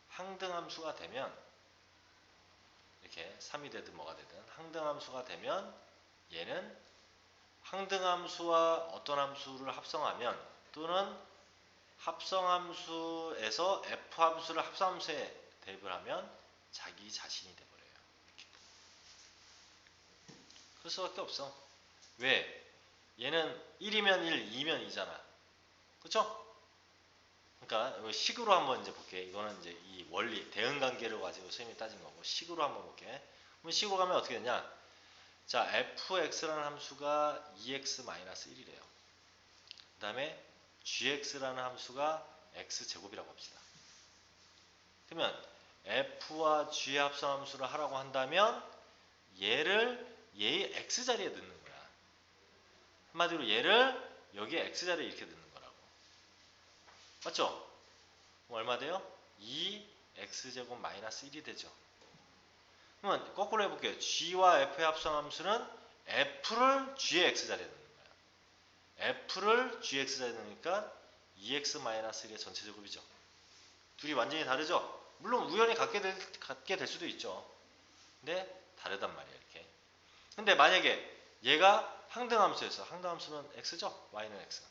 항등함수가 되면 이렇게 3이 되든 뭐가 되든 항등함수가 되면 얘는 항등함수와 어떤 함수를 합성하면 또는 합성함수에서 f함수를 합성함수에 대입을 하면 자기 자신이 돼버려요. 그럴 수밖에 없어. 왜? 얘는 1이면 1, 2면 2잖아. 그쵸? 그러니까 식으로 한번 이제 볼게. 이거는 이제 이 원리, 대응관계를 가지고 선생님이 따진 거고 식으로 한번 볼게. 그럼 식으로 가면 어떻게 되냐? 자, fx라는 함수가 2x-1이래요. 그 다음에 gx라는 함수가 x제곱이라고 합시다. 그러면 f와 g의 합성함수를 하라고 한다면 얘를 얘의 x자리에 넣는 거야. 한마디로 얘를 여기에 x자리에 이렇게 넣는 거라고. 맞죠? 그럼 얼마 돼요? 2x제곱 마이너스 1이 되죠. 그러면 거꾸로 해볼게요. g와 f의 합성함수는 f를 g의 x자리에 넣는 거야. f를 g의 x자리에 넣으니까 2x-1의 전체 제곱이죠. 둘이 완전히 다르죠? 물론 우연히 같게 될 수도 있죠. 근데 다르단 말이에요. 이렇게. 근데 만약에 얘가 항등함수였어. 항등함수는 x죠? y는 x.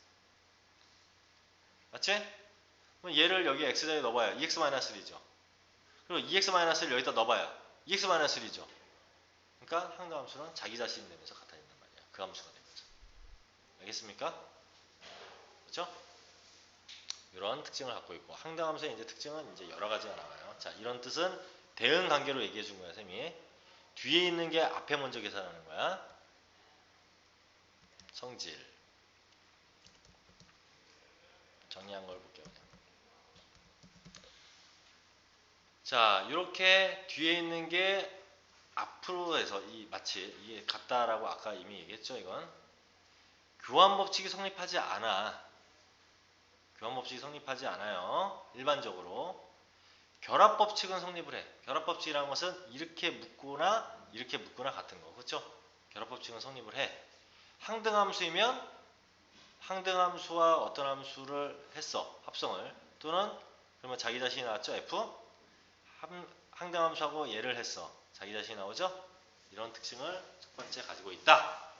맞지? 그럼 얘를 여기 x자리에 넣어봐요. 2x-1이죠. 그리고 2x-를 여기다 넣어봐요. 2x-1이죠. 그러니까 항등함수는 자기 자신이 되면서 같아진단 말이야. 그 함수가 되는 거죠. 알겠습니까? 그렇죠? 이런 특징을 갖고 있고 항등함수의 이제 특징은 이제 여러 가지가 나와요. 자, 이런 뜻은 대응 관계로 얘기해 준 거야, 쌤이. 뒤에 있는 게 앞에 먼저 계산하는 거야. 성질. 정리한 걸 볼게요. 자, 이렇게 뒤에 있는 게 앞으로 해서 마치 이게 같다라고 아까 이미 얘기했죠. 이건 교환 법칙이 성립하지 않아. 교환 법칙이 성립하지 않아요. 일반적으로 결합 법칙은 성립을 해. 결합 법칙이라는 것은 이렇게 묶거나 이렇게 묶거나 같은 거, 그렇죠? 결합 법칙은 성립을 해. 항등함수이면 항등함수와 어떤 함수를 했어, 합성을. 또는 그러면 자기 자신이 나왔죠, f. 항등함수하고 얘를 했어, 자기 자신이 나오죠. 이런 특징을 첫 번째 가지고 있다.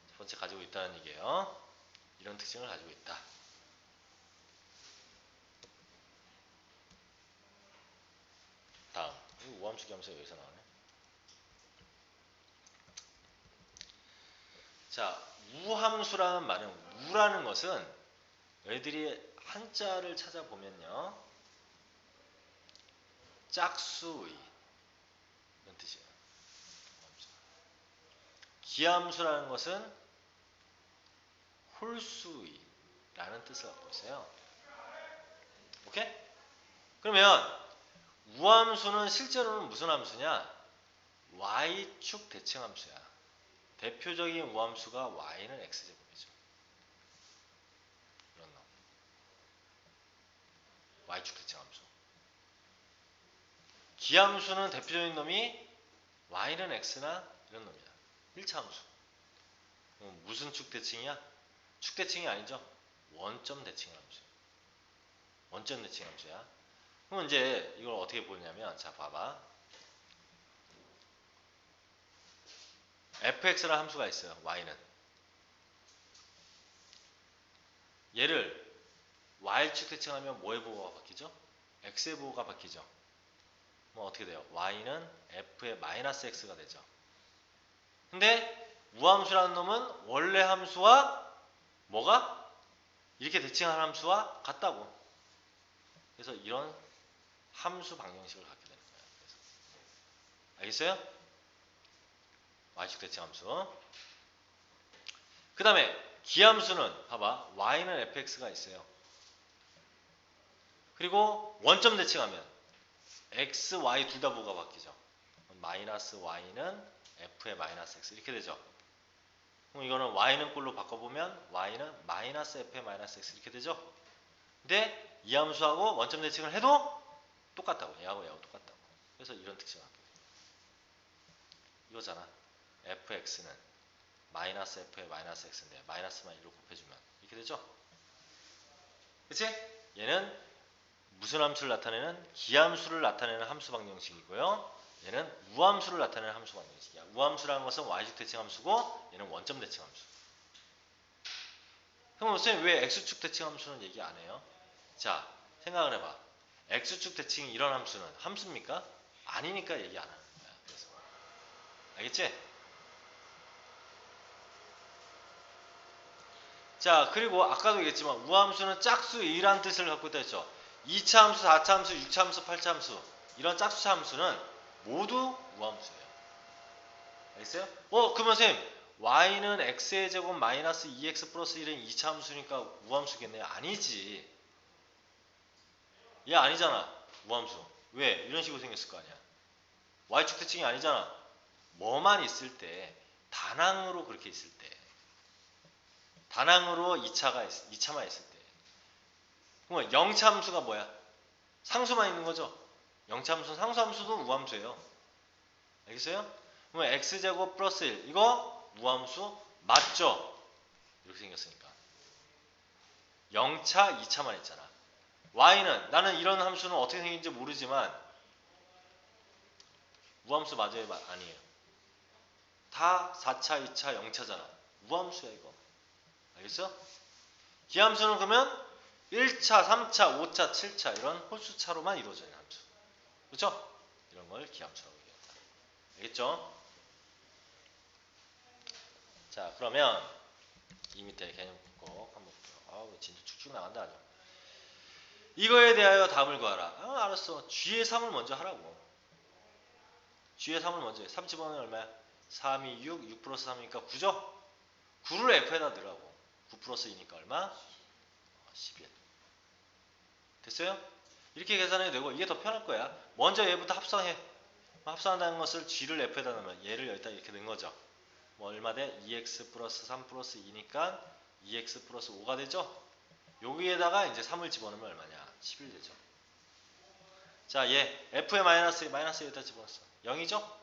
첫 번째 가지고 있다는 얘기예요. 이런 특징을 가지고 있다. 다음, 우함수 겸수가 여기서 나오네. 자, 우함수라는 말은, 우라는 것은 너희들이 한자를 찾아보면요, 짝수의 이런 뜻이에요. 기함수라는 것은 홀수의라는 뜻을 갖고 있어요. 오케이? 그러면 우함수는 실제로는 무슨 함수냐? y축 대칭함수야. 대표적인 우함수가 y는 x제곱이죠. 이런 놈. y축 대칭함수. 기함수는 대표적인 놈이 y는 x나 이런 놈이야. 1차 함수. 무슨 축 대칭이야? 축 대칭이 아니죠. 원점 대칭 함수. 원점 대칭 함수야. 그럼 이제 이걸 어떻게 보냐면, 자, 봐봐. fx라는 함수가 있어요. y는. 얘를 y축 대칭하면 뭐의 보호가 바뀌죠? x의 보호가 바뀌죠. 뭐 어떻게 돼요? y는 f의 마이너스 x가 되죠. 근데 우함수라는 놈은 원래 함수와 뭐가? 이렇게 대칭한 함수와 같다고. 그래서 이런 함수 방정식을 갖게 되는 거예요. 그래서. 알겠어요? y축 대칭 함수. 그 다음에 기함수는 봐봐. y는 fx가 있어요. 그리고 원점 대칭하면 x, y 둘 다 보호가 바뀌죠. 마이너스 y는 f의 마이너스 x 이렇게 되죠. 그럼 이거는 y는 꼴로 바꿔보면 y는 마이너스 f의 마이너스 x 이렇게 되죠. 근데 이 함수하고 원점 대칭을 해도 똑같다고. 얘하고 똑같다고. 그래서 이런 특징을 갖게 돼요. 이거잖아. fx는 마이너스 f의 마이너스 x인데 마이너스만 1로 곱해주면 이렇게 되죠. 그치? 얘는 무슨 함수를 나타내는? 기함수를 나타내는 함수 방정식이고요. 얘는 우함수를 나타내는 함수 방정식이야. 우함수라는 것은 y축 대칭 함수고 얘는 원점 대칭 함수. 그럼 선생님 왜 x축 대칭 함수는 얘기 안 해요? 자, 생각을 해봐. x축 대칭이 이런 함수는 함수입니까? 아니니까 얘기 안 하는 거야. 그래서. 알겠지? 자, 그리고 아까도 얘기했지만 우함수는 짝수 2라는 뜻을 갖고 있다 했죠. 2차 함수, 4차 함수, 6차 함수, 8차 함수 이런 짝수차 함수는 모두 우함수예요. 알겠어요? 그러면 선생님 y는 x의 제곱 마이너스 2x 플러스 1은 2차 함수니까 우함수겠네. 아니지. 얘 아니잖아. 우함수. 왜? 이런 식으로 생겼을 거 아니야. y축 대칭이 아니잖아. 뭐만 있을 때, 단항으로 그렇게 있을 때, 단항으로 2차만 있을 때. 그럼 0차 함수가 뭐야? 상수만 있는 거죠. 0차 함수는 상수함수도 우함수예요. 알겠어요? 그러면 x제곱 플러스 1 이거 무함수 맞죠? 이렇게 생겼으니까 0차, 2차만 했잖아. y는 나는 이런 함수는 어떻게 생긴지 모르지만 무함수 맞아요? 아니에요? 다 4차, 2차, 0차잖아. 무함수야 이거. 알겠어? 기함수는 그러면 1차, 3차, 5차, 7차 이런 홀수차로만 이루어져 있는 함수. 그렇죠? 이런 걸 기함수라고 얘기한다. 알겠죠? 자, 그러면 이 밑에 개념 꼭 한번 볼게요. 아우, 진짜 축축 나간다 아주. 이거에 대하여 답을 구하라. 알았어. G의 3을 먼저 하라고. G의 3을 먼저 해. 3 집어넣으면 얼마야? 3이 6, 6 플러스 3이니까 9죠? 9를 F에다 넣으라고. 9 플러스 2니까 얼마? 11. 됐어요? 이렇게 계산해도 되고 이게 더 편할 거야. 먼저 얘부터 합성해. 합성한다는 것을 G를 F에다 넣으면 얘를 여기다 이렇게 넣은 거죠. 뭐 얼마 돼? 2x 플러스 3 플러스 2니까 2x 플러스 5가 되죠? 여기에다가 이제 3을 집어넣으면 얼마냐? 11 되죠. 자, 얘 F에 마이너스 여기다 집어넣었어. 0이죠?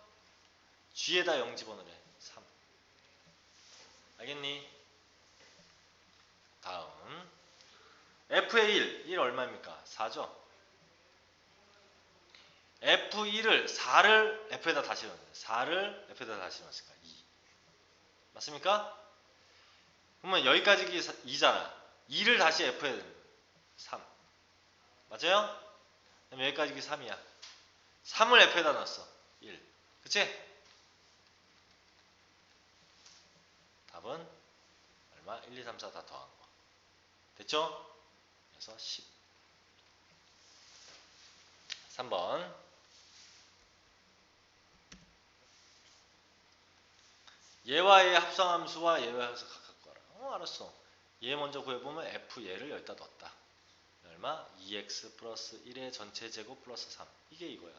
G에다 0 집어넣으래. 3. 알겠니? 다음 F의 1 얼마입니까? 4죠? F1을 4를 F에다 다시 넣었어요. 4를 F에다 다시 넣었으니까 2. 맞습니까? 그러면 여기까지 2잖아. 2를 다시 F에 넣으면 3. 맞아요? 그럼 여기까지 3이야. 3을 F에다 넣었어. 1. 그치? 답은 얼마? 1, 2, 3, 4 다 더한 거. 됐죠? 그래서 10. 3번. 얘와 얘의 합성함수와 얘와 합성 각각 구하라. 알았어. 얘 먼저 구해보면 F 얘를 여기다 넣었다. 얼마? 2x 플러스 1의 전체 제곱 플러스 3. 이게 이거야.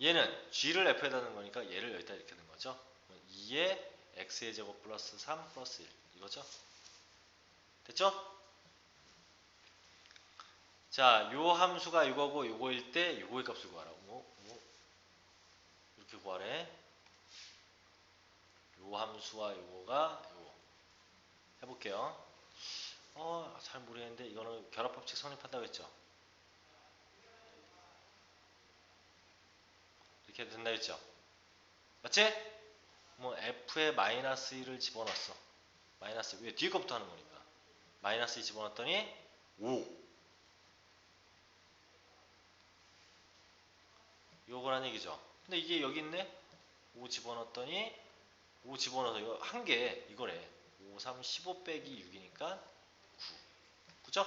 얘는 G를 F에다 넣은 거니까 얘를 여기다 이렇게 넣은 거죠. 2의 x의 제곱 플러스 3 플러스 1. 이거죠? 됐죠? 자, 요 함수가 이거고 요거일 때 요거의 값을 구하라고. 이렇게 구하래. 요 함수와 요거가 요거. 해볼게요. 잘 모르겠는데 이거는 결합법칙 성립한다고 했죠? 이렇게 된다 했죠? 맞지? 뭐 F에 마이너스 1을 집어넣었어. 마이너스 왜 뒤에 거부터 하는 거니까. 마이너스 2 집어넣었더니 5. 요거란 얘기죠. 근데 이게 여기 있네? 5 집어넣었더니 5 집어넣어서 이거 한 개 이거래. 5, 3, 15 빼기 6이니까 9. 그죠?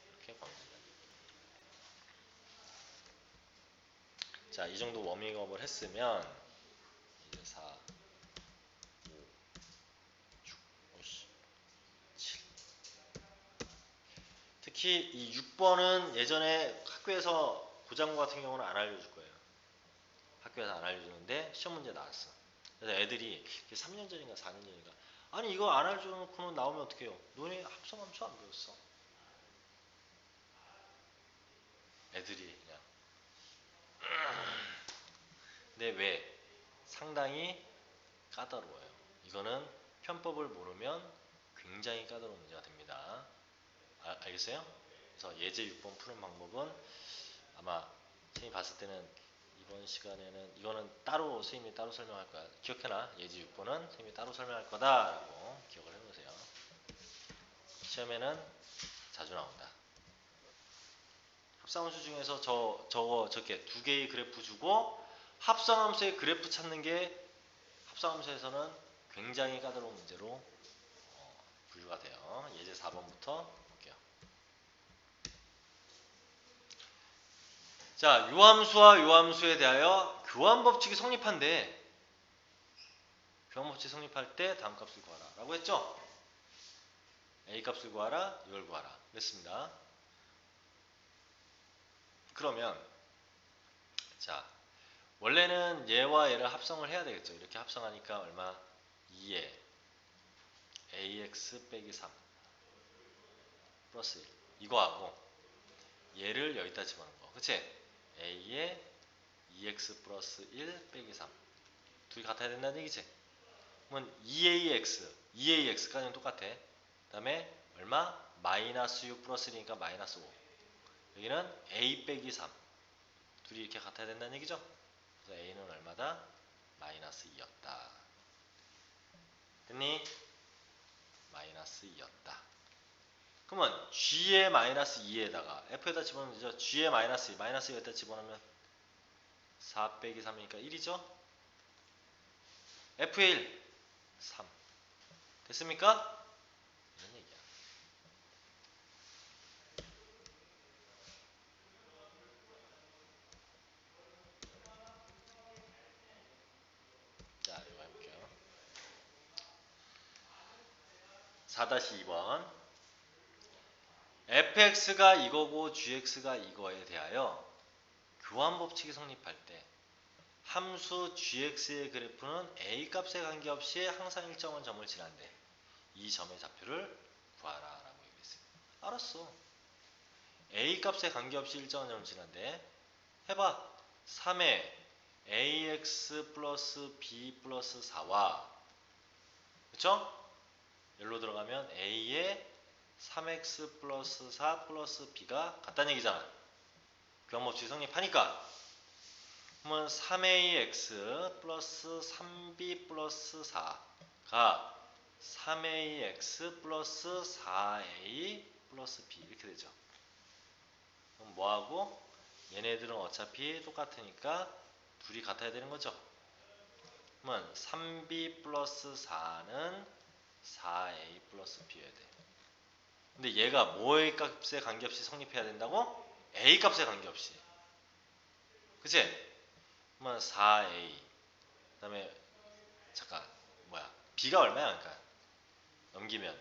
이렇게 보면 됩니다. 자, 이 정도 워밍업을 했으면 이제 4, 5, 6, 7. 특히 이 6번은 예전에 학교에서 고장고 같은 경우는 안 알려줄 거예요. 학교에서 안 알려주는데 시험 문제 나왔어. 그래서 애들이 3년 전인가 4년 전인가 아니 이거 안 알려주놓고는 나오면 어떡해요? 너네 합성함수 안 배웠어? 애들이 그냥 근데 왜? 상당히 까다로워요. 이거는 편법을 모르면 굉장히 까다로운 문제가 됩니다. 알겠어요? 그래서 예제 6번 푸는 방법은 아마 선생님이 봤을 때는 이번 시간에는 이거는 따로 선생님이 따로 설명할 거야. 기억해놔. 예제 6번은 선생님이 따로 설명할 거다라고 기억을 해놓으세요. 시험에는 자주 나온다. 합성함수 중에서 저렇게 두 개의 그래프 주고 합성함수의 그래프 찾는 게 합성함수에서는 굉장히 까다로운 문제로 분류가 돼요. 예제 4번부터 볼게요. 자, 요 함수와 요 함수에 대하여 교환법칙이 성립한대. 교환법칙 성립할 때 다음 값을 구하라 라고 했죠? A 값을 구하라, 이걸 구하라 그랬습니다. 그러면 자, 원래는 얘와 얘를 합성을 해야 되겠죠. 이렇게 합성하니까 얼마? 2에 ax 빼기 3 플러스 1 이거하고 얘를 여기다 집어넣은 거 그치? a에 2x 플러스 1 빼기 3 둘이 같아야 된다는 얘기지. 그러면 2AX까지는 똑같아. 그 다음에 얼마? 마이너스 6 플러스 1이니까 마이너스 5. 여기는 A 빼기 3. 둘이 이렇게 같아야 된다는 얘기죠. 그래서 A는 얼마다? 마이너스 2였다. 됐니? 마이너스 2였다. 그러면 G의 마이너스 2에다가 F에다 집어넣으면 되죠. G의 마이너스 2, 마이너스 2에다 집어넣으면 4 빼기 3이니까 1이죠. F의 1, 3. 됐습니까? 이런 얘기야. 자, 이거 해볼게요. 4-2번. fx가 이거고 gx가 이거에 대하여 교환 법칙이 성립할 때 함수 gx의 그래프는 a 값에 관계없이 항상 일정한 점을 지난대. 이 점의 좌표를 구하라 라고 얘기했어요. 알았어. a 값에 관계없이 일정한 점을 지난대. 해봐. 3에 ax 플러스 b 플러스 4와 그쵸? 여기로 들어가면 a에 3x 플러스 4 플러스 b가 같다는 얘기잖아. 교환법칙 성립하니까. 그러면 3ax 플러스 3b 플러스 4가 3ax 플러스 4a 플러스 b 이렇게 되죠. 그럼 뭐하고? 얘네들은 어차피 똑같으니까 둘이 같아야 되는 거죠. 그러면 3b 플러스 4는 4a 플러스 b여야 돼. 근데 얘가 뭐의 값에 관계없이 성립해야 된다고? a 값에 관계없이. 그치? 그러면 4a 그 다음에 잠깐 뭐야 b가 얼마야? 그러니까 넘기면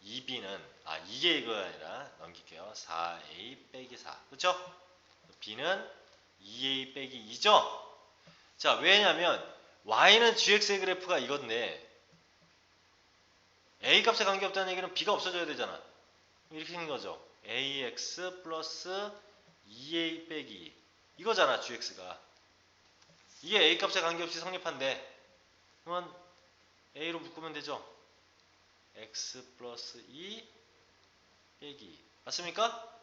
2b는 이게 이거가 아니라 넘길게요. 4a 빼기 4 그쵸? b는 2a 빼기 2죠? 자 왜냐면 y는 gx의 그래프가 이건데 a 값에 관계없다는 얘기는 b가 없어져야 되잖아. 이렇게 생긴 거죠. ax 플러스 2a 빼기 이거잖아 gx가. 이게 a 값에 관계없이 성립한대. 그러면 a로 묶으면 되죠. x 플러스 2 빼기 맞습니까?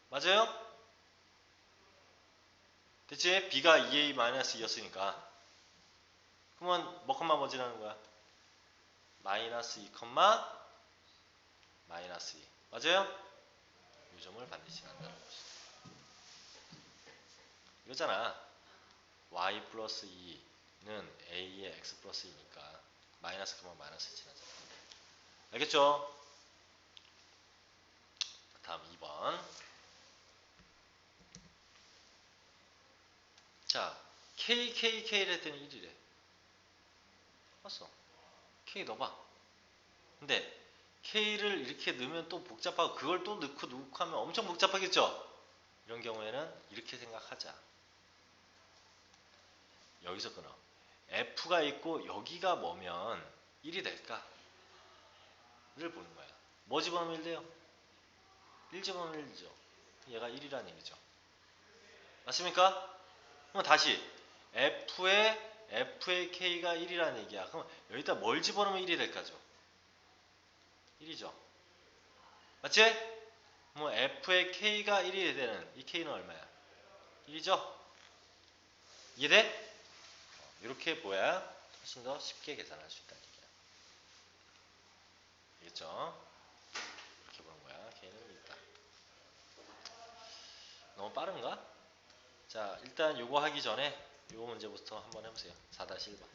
맞아요? 대체 b가 2a 마이너스 2였으니까 그러면 뭐 컴마 뭐지라는 거야? 마이너스 2 컴마 마이너스 2 맞아요? 이 점을 반드시 한다는 것이죠. 이거잖아. y 플러스 2는 a의 x 플러스 2니까 마이너스 컴마 마이너스 지나잖아. 알겠죠? 다음 2번. 자, KKK를 했더니 1이래. 봤어. K 넣어봐. 근데 K를 이렇게 넣으면 또 복잡하고 그걸 또 넣고 하면 엄청 복잡하겠죠? 이런 경우에는 이렇게 생각하자. 여기서 끊어. F가 있고 여기가 뭐면 1이 될까? 를 보는 거야. 뭐 집어넣으면 1 돼요? 1 집어넣으면 1이죠. 얘가 1이라는 얘기죠. 맞습니까? 그럼 다시 F의 K가 1이라는 얘기야. 그럼 여기다 뭘 집어넣으면 1이 될까죠? 1이죠. 맞지? 뭐 F의 K가 1이 되는 이 K는 얼마야? 1이죠? 이해돼? 이렇게 보야 훨씬 더 쉽게 계산할 수 있다는 얘기야. 알겠죠? 이렇게 보는 거야. K는 1이다. 너무 빠른가? 자, 일단 요거 하기 전에 요거 문제부터 한번 해보세요. 4-1번.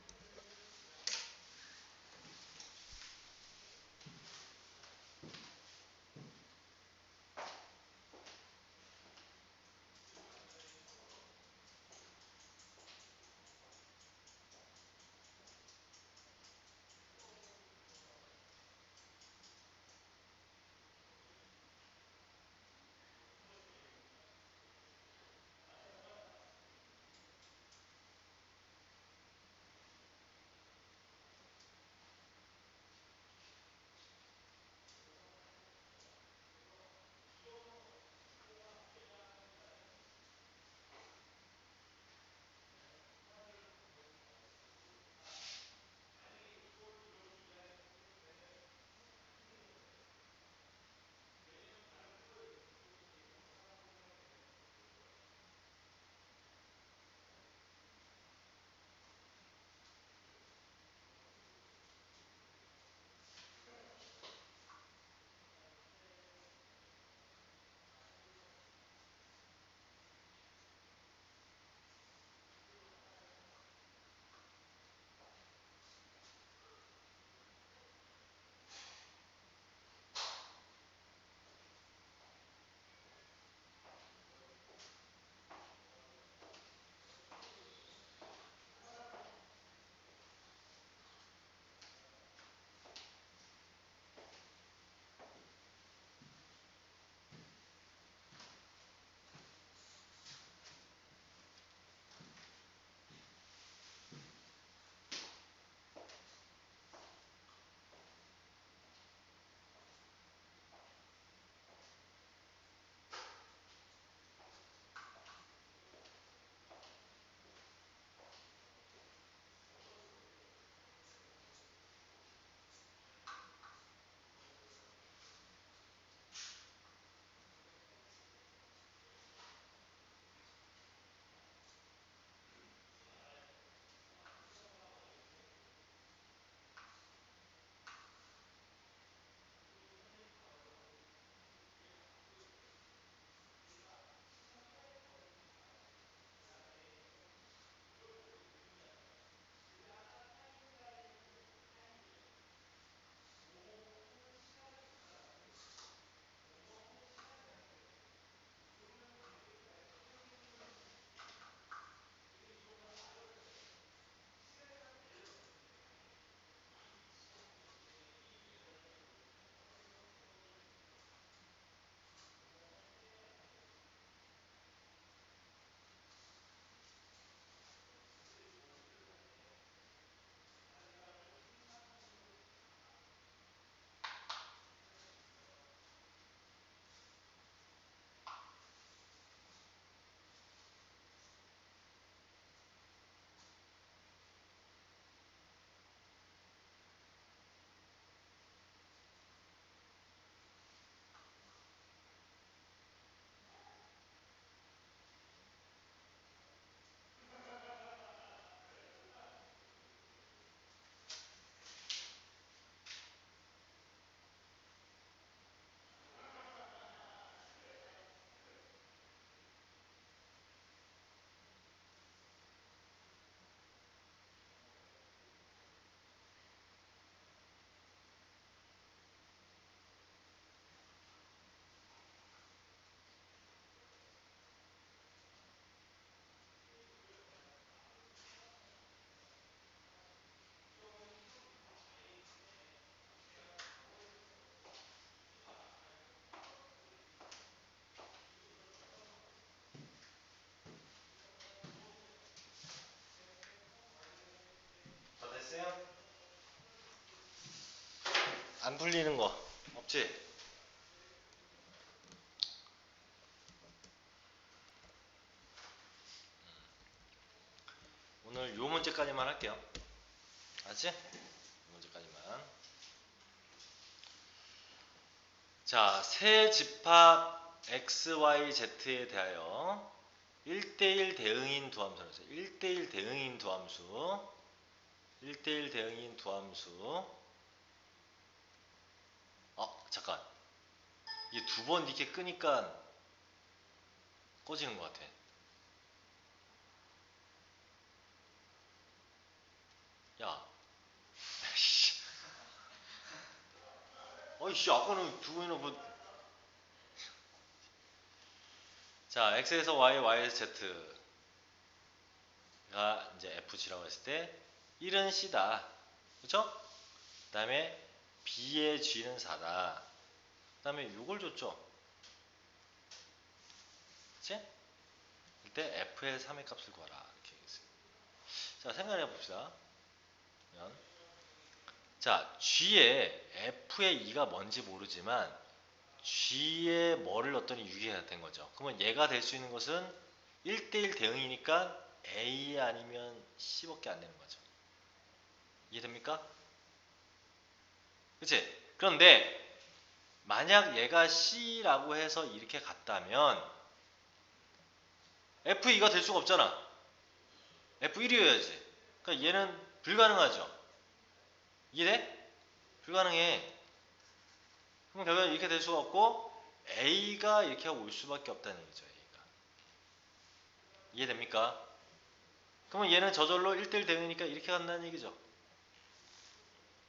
안 풀리는 거 없지? 오늘 요 문제까지만 할게요. 알았지? 요 문제까지만. 자, 세 집합 XYZ에 대하여 1대1 대응인 두 함수라고 했어요. 1대1 대응인 두 함수. 1대1 대응인 두 함수. 잠깐. 이게 두 번 이렇게 끄니까 꺼지는 것 같아. 야. 씨. 어이씨, 아까는 두 번이나 뭐. 자, X에서 Y, Y에서 Z가 이제 FG라고 했을 때 1은 C다. 그쵸? 그 다음에 B의 G는 4다. 그 다음에 6을 줬죠. 그치? 이때 F의 3의 값을 구하라. 이렇게 얘기했어요. 자, 생각해 봅시다. 자, G에 F의 2가 뭔지 모르지만 G에 뭐를 넣었더니 6이 된 거죠. 그러면 얘가 될 수 있는 것은 1대1 대응이니까 A 아니면 C밖에 안 되는 거죠. 이해됩니까? 그치? 그런데 만약 얘가 C라고 해서 이렇게 갔다면 F2가 될 수가 없잖아. F1이어야지. 그러니까 얘는 불가능하죠. 이해돼? 불가능해. 그럼 결국엔 이렇게 될 수가 없고 A가 이렇게 올 수밖에 없다는 얘기죠. A가. 이해됩니까? 그러면 얘는 저절로 1대1 대응이니까 이렇게 간다는 얘기죠.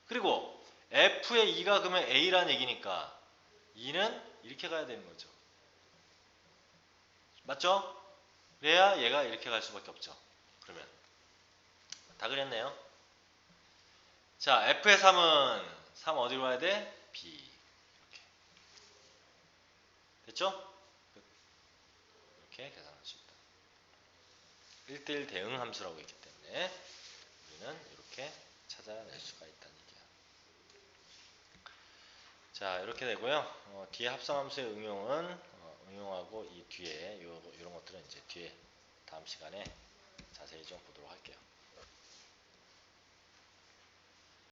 그리고 F의 2가 그러면 A라는 얘기니까 2는 이렇게 가야 되는 거죠. 맞죠? 그래야 얘가 이렇게 갈 수밖에 없죠. 그러면 다 그렸네요. 자, F의 3은 3 어디로 가야 돼? B. 이렇게. 됐죠? 이렇게 계산할 수 있다. 1대1 대응 함수라고 했기 때문에 우리는 이렇게 찾아낼 수가 있다는 얘기야. 자, 이렇게 되고요. 뒤에 합성함수의 응용은 응용하고 이 뒤에 이런 것들은 이제 뒤에 다음 시간에 자세히 좀 보도록 할게요.